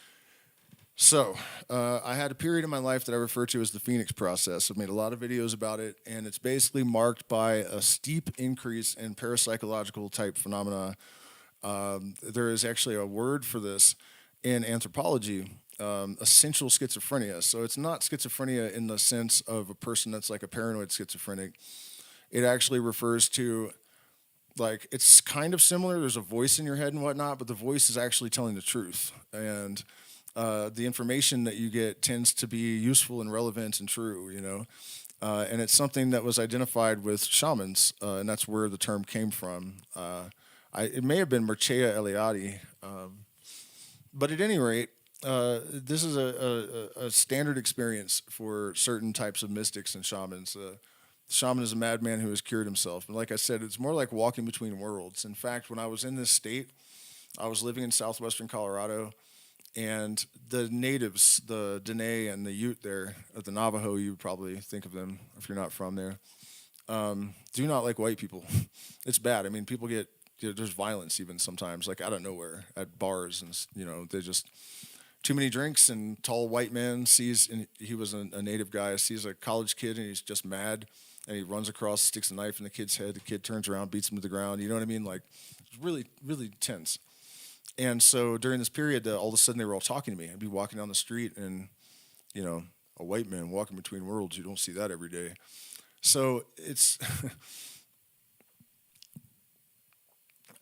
[SPEAKER 1] So I had a period in my life that I refer to as the Phoenix process. I've made a lot of videos about it, and it's basically marked by a steep increase in parapsychological type phenomena. There is actually a word for this in anthropology, essential schizophrenia. So it's not schizophrenia in the sense of a person that's like a paranoid schizophrenic. It actually refers to, like, it's kind of similar. There's a voice in your head and whatnot, but the voice is actually telling the truth. And the information that you get tends to be useful and relevant and true, and it's something that was identified with shamans, and that's where the term came from. It may have been Mircea Eliade, but at any rate,
[SPEAKER 2] this is a standard experience for certain types of mystics and shamans. Shaman is a madman who has cured himself. And like I said, it's more like walking between worlds. In fact, when I was in this state, I was living in southwestern Colorado, and the natives, the Dene and the Ute there, the Navajo, you would probably think of them if you're not from there, do not like white people. It's bad. I mean, people get, there's violence even sometimes, like out of nowhere at bars, and they just too many drinks, and tall white man sees, and he was a native guy, sees a college kid, and he's just mad, and he runs across, sticks a knife in the kid's head. The kid turns around, beats him to the ground. You know what I mean? Like, it's really, really tense. And so during this period, all of a sudden they were all talking to me. I'd be walking down the street, and a white man walking between worlds. You don't see that every day. So it's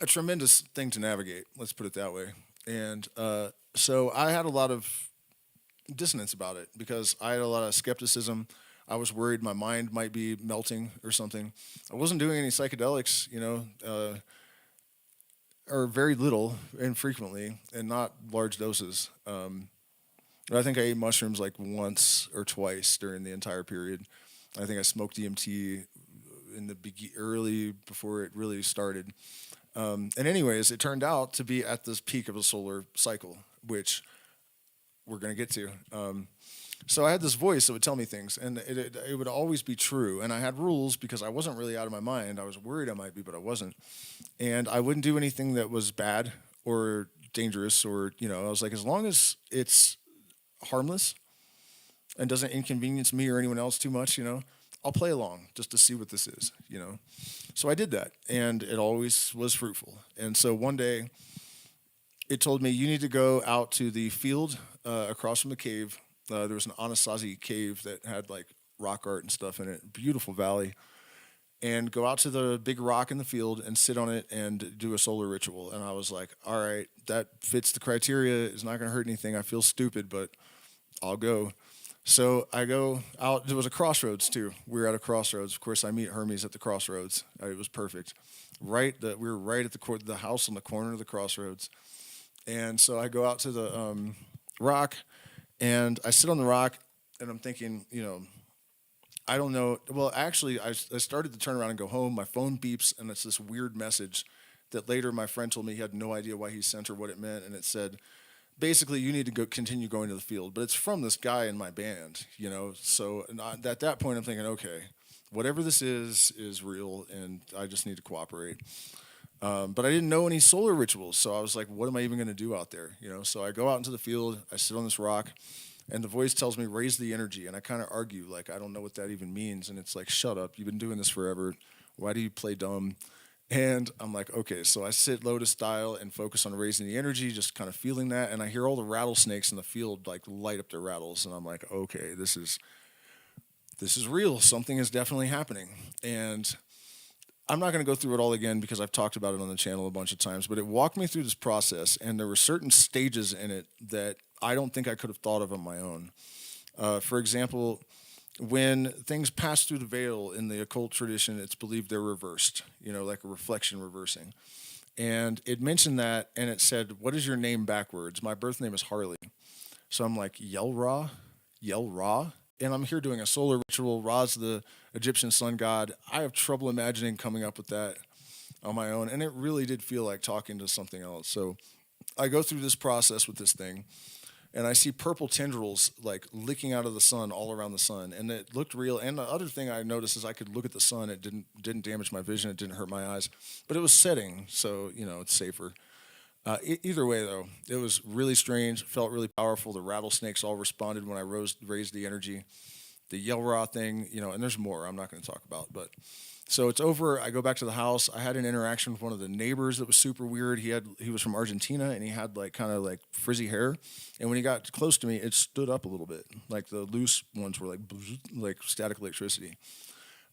[SPEAKER 2] a tremendous thing to navigate. Let's put it that way. And so I had a lot of dissonance about it because I had a lot of skepticism. I was worried my mind might be melting or something. I wasn't doing any psychedelics, or very little, infrequently, and not large doses. I think I ate mushrooms like once or twice during the entire period. I think I smoked DMT in the early before it really started. And anyways, it turned out to be at this peak of a solar cycle, which we're going to get to. So I had this voice that would tell me things, and it would always be true. And I had rules because I wasn't really out of my mind. I was worried I might be, but I wasn't. And I wouldn't do anything that was bad or dangerous, or, I was like, as long as it's harmless and doesn't inconvenience me or anyone else too much, I'll play along just to see what this is, So I did that, and it always was fruitful. And so one day, it told me, you need to go out to the field across from the cave. There was an Anasazi cave that had like rock art and stuff in it, beautiful valley. And go out to the big rock in the field and sit on it and do a solar ritual. And I was like, all right, that fits the criteria. It's not going to hurt anything. I feel stupid, but I'll go. So I go out. There was a crossroads too. We were at a crossroads. Of course, I meet Hermes at the crossroads. It was perfect. We were right at the house on the corner of the crossroads. And so I go out to the rock, and I sit on the rock, and I'm thinking, I don't know. Well, actually, I started to turn around and go home. My phone beeps, and it's this weird message that later my friend told me he had no idea why he sent or what it meant. And it said, basically, you need to continue going to the field. But it's from this guy in my band, So at that point, I'm thinking, okay, whatever this is real, and I just need to cooperate. But I didn't know any solar rituals, so I was like, what am I even going to do out there? So I go out into the field, I sit on this rock, and the voice tells me, raise the energy. And I kind of argue, like, I don't know what that even means. And it's like, shut up. You've been doing this forever. Why do you play dumb? And I'm like, okay. So I sit lotus style and focus on raising the energy, just kind of feeling that. And I hear all the rattlesnakes in the field, like, light up their rattles. And I'm like, okay, this is real. Something is definitely happening. And I'm not going to go through it all again because I've talked about it on the channel a bunch of times, but it walked me through this process, and there were certain stages in it that I don't think I could have thought of on my own. For example, when things pass through the veil in the occult tradition, it's believed they're reversed, like a reflection reversing. And it mentioned that, and it said, what is your name backwards? My birth name is Harley. So I'm like, Yel-Ra? Yel-Ra? And I'm here doing a solar ritual. Ra's the Egyptian sun god. I have trouble imagining coming up with that on my own. And it really did feel like talking to something else. So I go through this process with this thing, and I see purple tendrils like licking out of the sun all around the sun. And it looked real. And the other thing I noticed is I could look at the sun. It didn't damage my vision. It didn't hurt my eyes. But it was setting, so, it's safer. Either way, though, it was really strange. It felt really powerful. The rattlesnakes all responded when I raised the energy. The Yel-Ra thing, and there's more I'm not going to talk about. But so it's over. I go back to the house. I had an interaction with one of the neighbors that was super weird. He was from Argentina, and he had like kind of like frizzy hair. And when he got close to me, it stood up a little bit. Like the loose ones were like static electricity,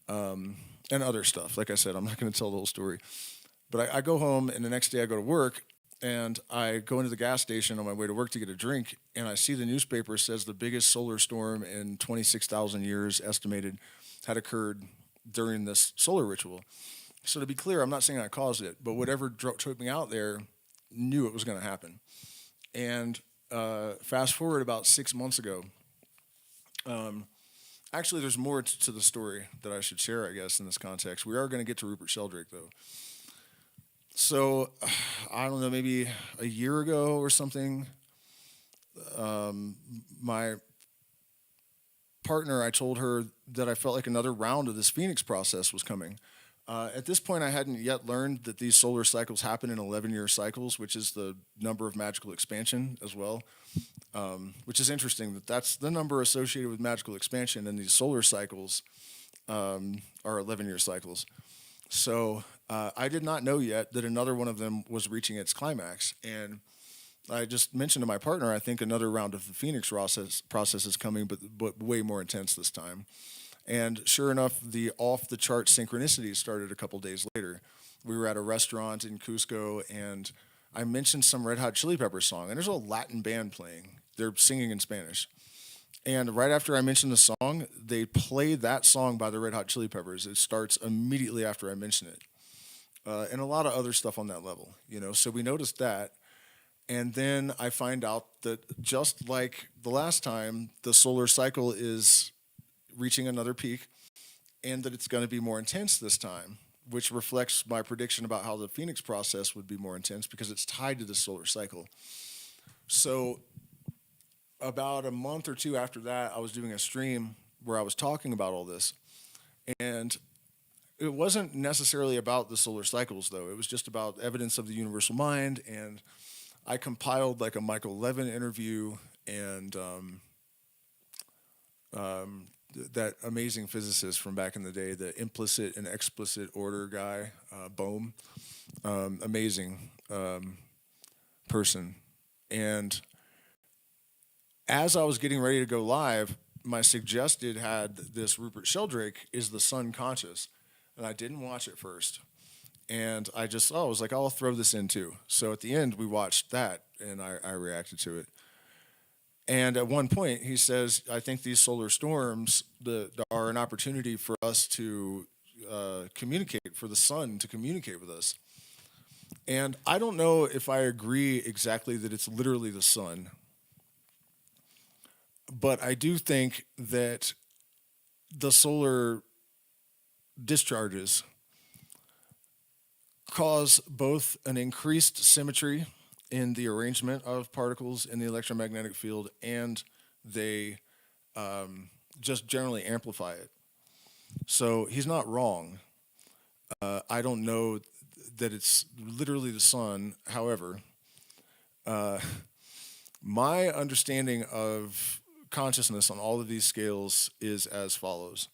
[SPEAKER 2] and other stuff. Like I said, I'm not going to tell the whole story. But I go home, and the next day I go to work. And I go into the gas station on my way to work to get a drink, and I see the newspaper says the biggest solar storm in 26,000 years estimated had occurred during this solar ritual. So to be clear, I'm not saying I caused it, but whatever took me out there knew it was going to happen. And fast forward about 6 months ago. Actually, there's more to the story that I should share, I guess, in this context. We are going to get to Rupert Sheldrake, though. So, I don't know, maybe a year ago or something, my partner, I told her that I felt like another round of this Phoenix process was coming. At this point, I hadn't yet learned that these solar cycles happen in 11-year cycles, which is the number of magical expansion as well. Which is interesting that that's the number associated with magical expansion, and these solar cycles are 11-year cycles. So I did not know yet that another one of them was reaching its climax. And I just mentioned to my partner, I think another round of the Phoenix process is coming, but way more intense this time. And sure enough, the off-the-chart synchronicities started a couple days later. We were at a restaurant in Cusco, and I mentioned some Red Hot Chili Peppers song, and there's a Latin band playing. They're singing in Spanish. And right after I mentioned the song, they play that song by the Red Hot Chili Peppers. It starts immediately after I mention it. And a lot of other stuff on that level, you know. So we noticed that. And then I find out that just like the last time, the solar cycle is reaching another peak, and that it's going to be more intense this time, which reflects my prediction about how the Phoenix process would be more intense because it's tied to the solar cycle. So about a month or two after that, I was doing a stream where I was talking about all this. And it wasn't necessarily about the solar cycles, though. It was just about evidence of the universal mind. And I compiled like a Michael Levin interview and that amazing physicist from back in the day, the implicit and explicit order guy, Bohm. Amazing person. And as I was getting ready to go live, my suggested had this Rupert Sheldrake is the sun conscious. And I didn't watch it first. And I was like, I'll throw this in too. So at the end, we watched that, and I reacted to it. And at one point, he says, I think these solar storms are an opportunity for us to communicate, for the sun to communicate with us. And I don't know if I agree exactly that it's literally the sun, but I do think that the solar discharges cause both an increased symmetry in the arrangement of particles in the electromagnetic field, and they just generally amplify it. So he's not wrong. I don't know that it's literally the sun. However, my understanding of consciousness on all of these scales is as follows.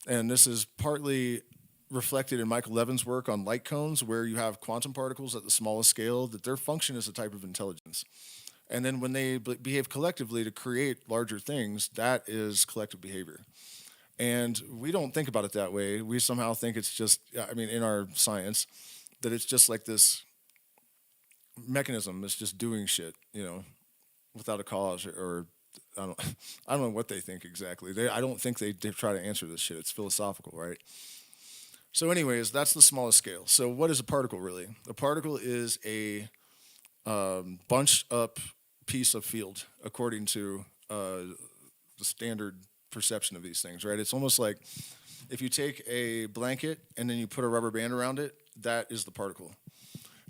[SPEAKER 2] And this is partly reflected in Michael Levin's work on light cones, where you have quantum particles at the smallest scale, that their function is a type of intelligence. And then when they behave collectively to create larger things, that is collective behavior. And we don't think about it that way. We somehow think it's just, in our science, that it's just like this mechanism that's just doing shit, without a cause, or I don't know what they think exactly. I don't think they try to answer this shit. It's philosophical, right? So anyways, that's the smallest scale. So what is a particle really? A particle is a bunched up piece of field according to the standard perception of these things, right? It's almost like if you take a blanket and then you put a rubber band around it, that is the particle.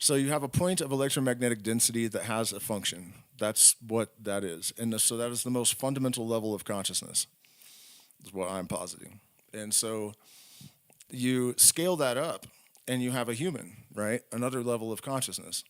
[SPEAKER 2] So you have a point of electromagnetic density that has a function. That's what that is. And so that is the most fundamental level of consciousness, is what I'm positing. And so you scale that up and you have a human, right? Another level of consciousness.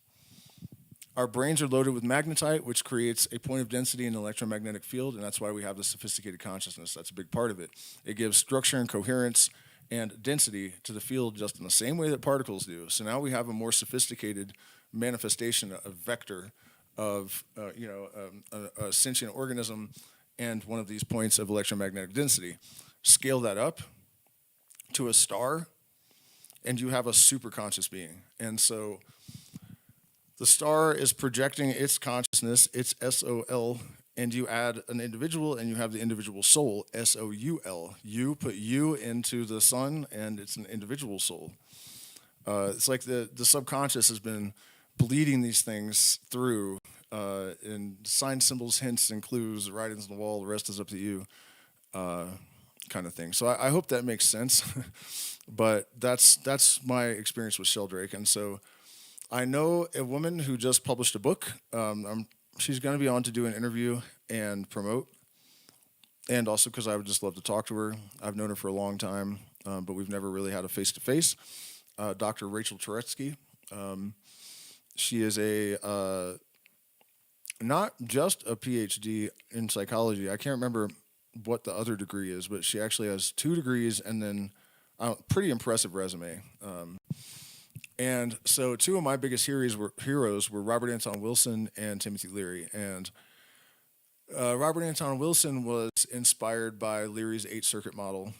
[SPEAKER 2] Our brains are loaded with magnetite, which creates a point of density in the electromagnetic field, and that's why we have the sophisticated consciousness. That's a big part of it. It gives structure and coherence and density to the field just in the same way that particles do. So now we have a more sophisticated manifestation, a vector of a sentient organism and one of these points of electromagnetic density. Scale that up to a star, and you have a super conscious being. And so the star is projecting its consciousness, its SOL, and you add an individual, and you have the individual soul, SOUL. You put you into the sun, and it's an individual soul. It's like the subconscious has been bleeding these things through
[SPEAKER 1] and sign symbols, hints, and clues, writings on the wall. The rest is up to you, kind of thing. So I hope that makes sense. But that's my experience with Sheldrake, and so I know a woman who just published a book. She's going to be on to do an interview and promote, and also because I would just love to talk to her. I've known her for a long time, but we've never really had a face to face. Dr. Rachel Turetsky. She is a not just a PhD in psychology. I can't remember what the other degree is, but she actually has 2 degrees and then a pretty impressive resume. And so, 2 of my biggest heroes were Robert Anton Wilson and Timothy Leary. And Robert Anton Wilson was inspired by Leary's 8 circuit model,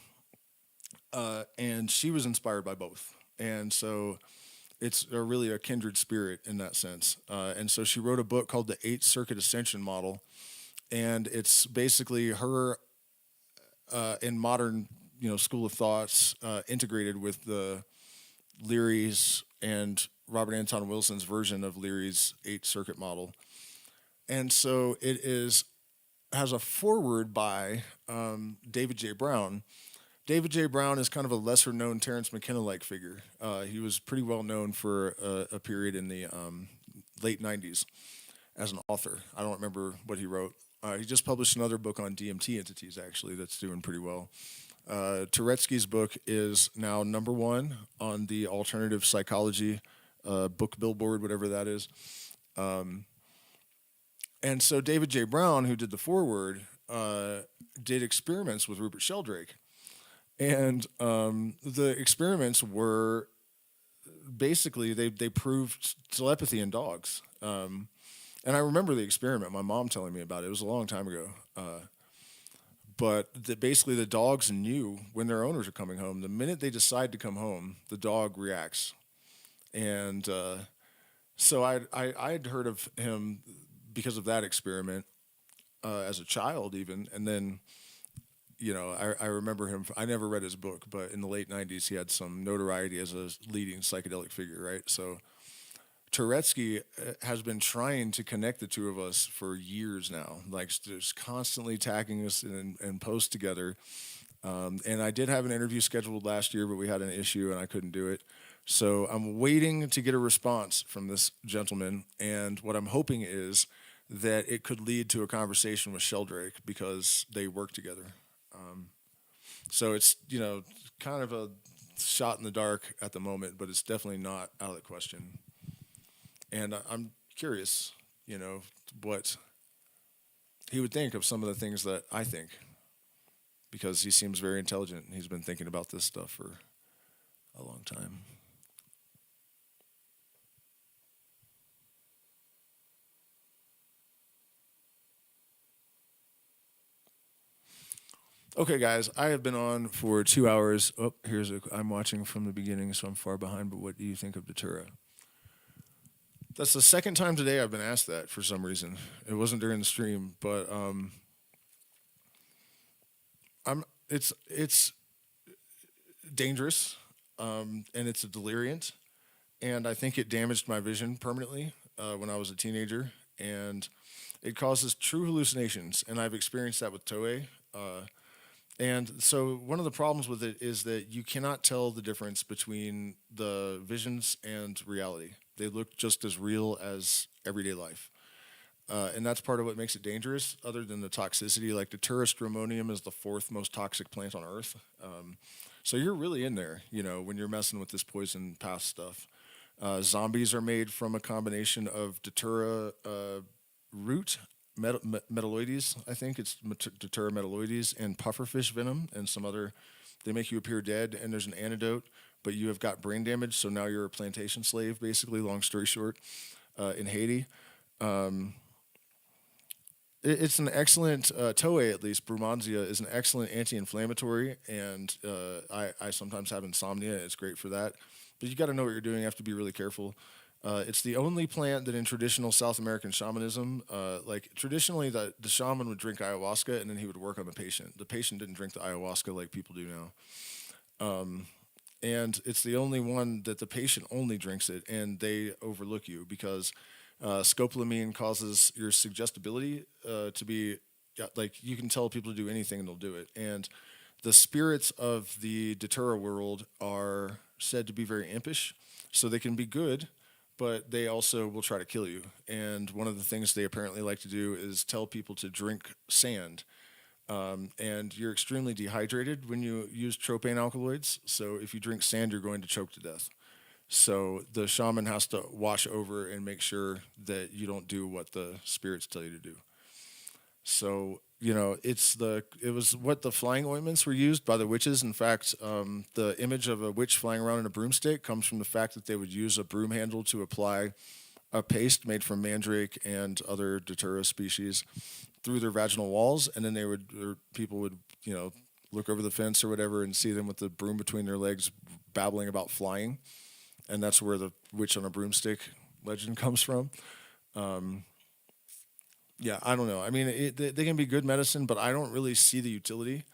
[SPEAKER 1] and she was inspired by both. And so it's really a kindred spirit in that sense. And so she wrote a book called the 8 circuit ascension model, and it's basically her in modern school of thoughts integrated with the Leary's and Robert Anton Wilson's version of Leary's 8 circuit model. And so it has a foreword by David J. Brown. David J. Brown is kind of a lesser known Terence McKenna-like figure. He was pretty well known for a period in the late 90s as an author. I don't remember what he wrote. He just published another book on DMT entities, actually, that's doing pretty well. Turetsky's book is now #1 on the alternative psychology book billboard, whatever that is. And so David J. Brown, who did the foreword, did experiments with Rupert Sheldrake. And the experiments were basically, they proved telepathy in dogs. And I remember the experiment, my mom telling me about it. It was a long time ago. But basically, the dogs knew when their owners are coming home. The minute they decide to come home, the dog reacts. And so I had heard of him because of that experiment as a child, even. And then, I remember him. I never read his book, but in the late 90s, he had some notoriety as a leading psychedelic figure, right? So Turetsky has been trying to connect the 2 of us for years now, like just constantly tagging us and post together. And I did have an interview scheduled last year, but we had an issue and I couldn't do it. So I'm waiting to get a response from this gentleman. And what I'm hoping is that it could lead to a conversation with Sheldrake because they work together. So it's, kind of a shot in the dark at the moment, but it's definitely not out of the question. And I'm curious, what he would think of some of the things that I think, because he seems very intelligent and he's been thinking about this stuff for a long time. Okay, guys, I have been on for 2 hours. Oh, I'm watching from the beginning, so I'm far behind, but what do you think of Datura? That's the second time today I've been asked that for some reason. It wasn't during the stream, but it's dangerous, and it's a deliriant, and I think it damaged my vision permanently when I was a teenager, and it causes true hallucinations, and I've experienced that with Toei. And so one of the problems with it is that you cannot tell the difference between the visions and reality. They look just as real as everyday life. And that's part of what makes it dangerous, other than the toxicity. Like Datura stramonium is the 4th most toxic plant on Earth. So you're really in there, when you're messing with this poison path stuff. Zombies are made from a combination of Datura root, metalloides, I think it's Datura metalloides, and pufferfish venom and some other. They make you appear dead, and there's an antidote, but you have got brain damage, so now you're a plantation slave, basically, long story short, in Haiti. It's an excellent, Toei at least, Brumansia is an excellent anti-inflammatory, and I sometimes have insomnia. It's great for that. But you got to know what you're doing. You have to be really careful. It's the only plant that in traditional South American shamanism, like traditionally the shaman would drink ayahuasca and then he would work on the patient. The patient didn't drink the ayahuasca like people do now. And it's the only one that the patient only drinks it and they overlook you because
[SPEAKER 2] Scopolamine causes your suggestibility to be like you can tell people to do anything and they'll do it. And the spirits of the Datura world are said to be very impish, so they can be good, but they also will try to kill you. And one of the things they apparently like to do is tell people to drink sand. And you're extremely dehydrated when you use tropane alkaloids. So if you drink sand, you're going to choke to death. So the shaman has to watch over and make sure that you don't do what the spirits tell you to do. So it was what the flying ointments were used by the witches. In fact, the image of a witch flying around in a broomstick comes from the fact that they would use a broom handle to apply a paste made from mandrake and other datura species through their vaginal walls, and then people would look over the fence or whatever and see them with the broom between their legs babbling about flying, and that's where the witch on a broomstick legend comes from. Yeah, I don't know. I mean, they can be good medicine, but I don't really see the utility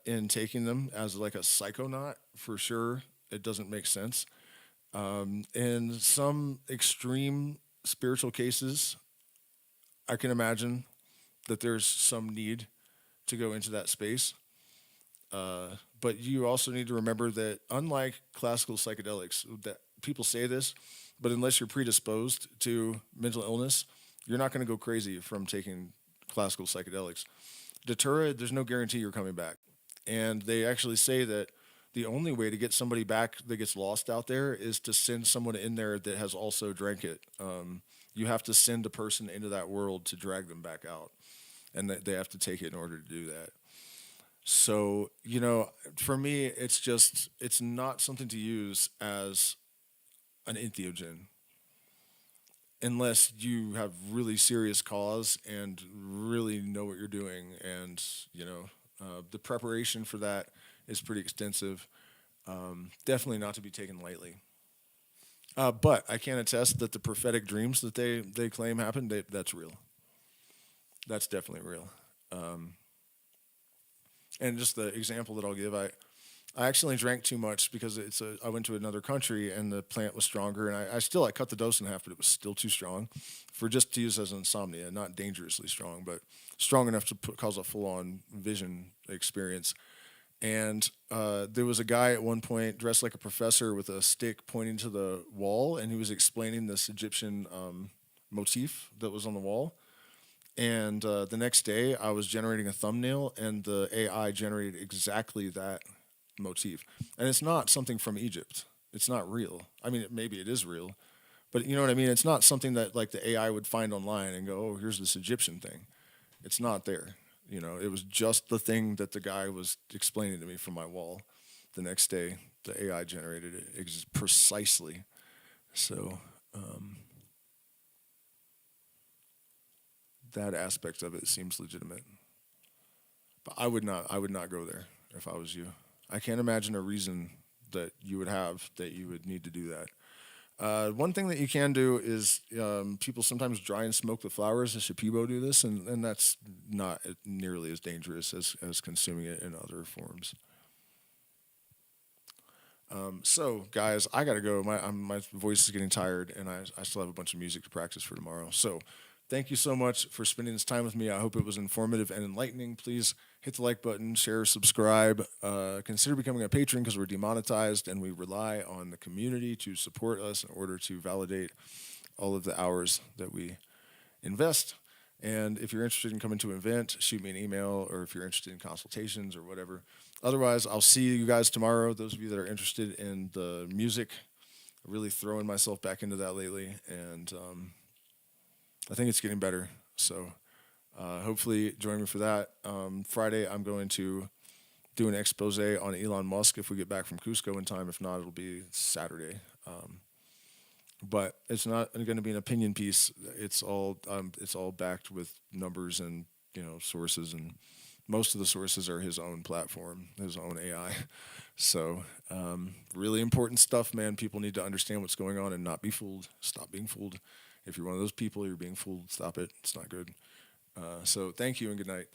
[SPEAKER 2] in taking them as like a psychonaut for sure. It doesn't make sense. In some extreme spiritual cases, I can imagine that there's some need to go into that space. But you also need to remember that unlike classical psychedelics, that people say this, but unless you're predisposed to mental illness, you're not going to go crazy from taking classical psychedelics. Datura, there's no guarantee you're coming back. And they actually say that the only way to get somebody back that gets lost out there is to send someone in there that has also drank it. You have to send a person into that world to drag them back out. And they have to take it in order to do that. So, for me, it's not something to use as an entheogen unless you have really serious cause and really know what you're doing. And, the preparation for that is pretty extensive. Definitely not to be taken lightly. But I can attest that the prophetic dreams that they claim happened, that's real. That's definitely real. And just the example that I'll give, I accidentally drank too much because I went to another country and the plant was stronger, and I cut the dose in half, but it was still too strong for just to use as insomnia, not dangerously strong, but strong enough to cause a full-on vision experience. And there was a guy at one point dressed like a professor with a stick pointing to the wall, and he was explaining this Egyptian motif that was on the wall. And the next day, I was generating a thumbnail, and the AI generated exactly that motif. And it's not something from Egypt. It's not real. I mean, maybe it is real, but you know what I mean? It's not something that like the AI would find online and go, oh, here's this Egyptian thing. It's not there. It was just the thing that the guy was explaining to me from my wall. The next day, the AI generated it precisely. So that aspect of it seems legitimate. But I would not go there if I was you. I can't imagine a reason that you would have that you would need to do that. One thing that you can do is people sometimes dry and smoke the flowers. The Shipibo do this, and that's not nearly as dangerous as consuming it in other forms. So, guys, I got to go. My voice is getting tired, and I still have a bunch of music to practice for tomorrow. So thank you so much for spending this time with me. I hope it was informative and enlightening. Please hit the like button, share, subscribe. Consider becoming a patron because we're demonetized and we rely on the community to support us in order to validate all of the hours that we invest. And if you're interested in coming to an event, shoot me an email, or if you're interested in consultations or whatever. Otherwise, I'll see you guys tomorrow. Those of you that are interested in the music, really throwing myself back into that lately. And I think it's getting better. So hopefully join me for that. Friday, I'm going to do an expose on Elon Musk if we get back from Cusco in time. If not, it'll be Saturday. But it's not going to be an opinion piece. It's all backed with numbers and sources, and most of the sources are his own platform, his own AI. So really important stuff, man. People need to understand what's going on and not be fooled. Stop being fooled. If you're one of those people, you're being fooled. Stop it. It's not good. So thank you and good night.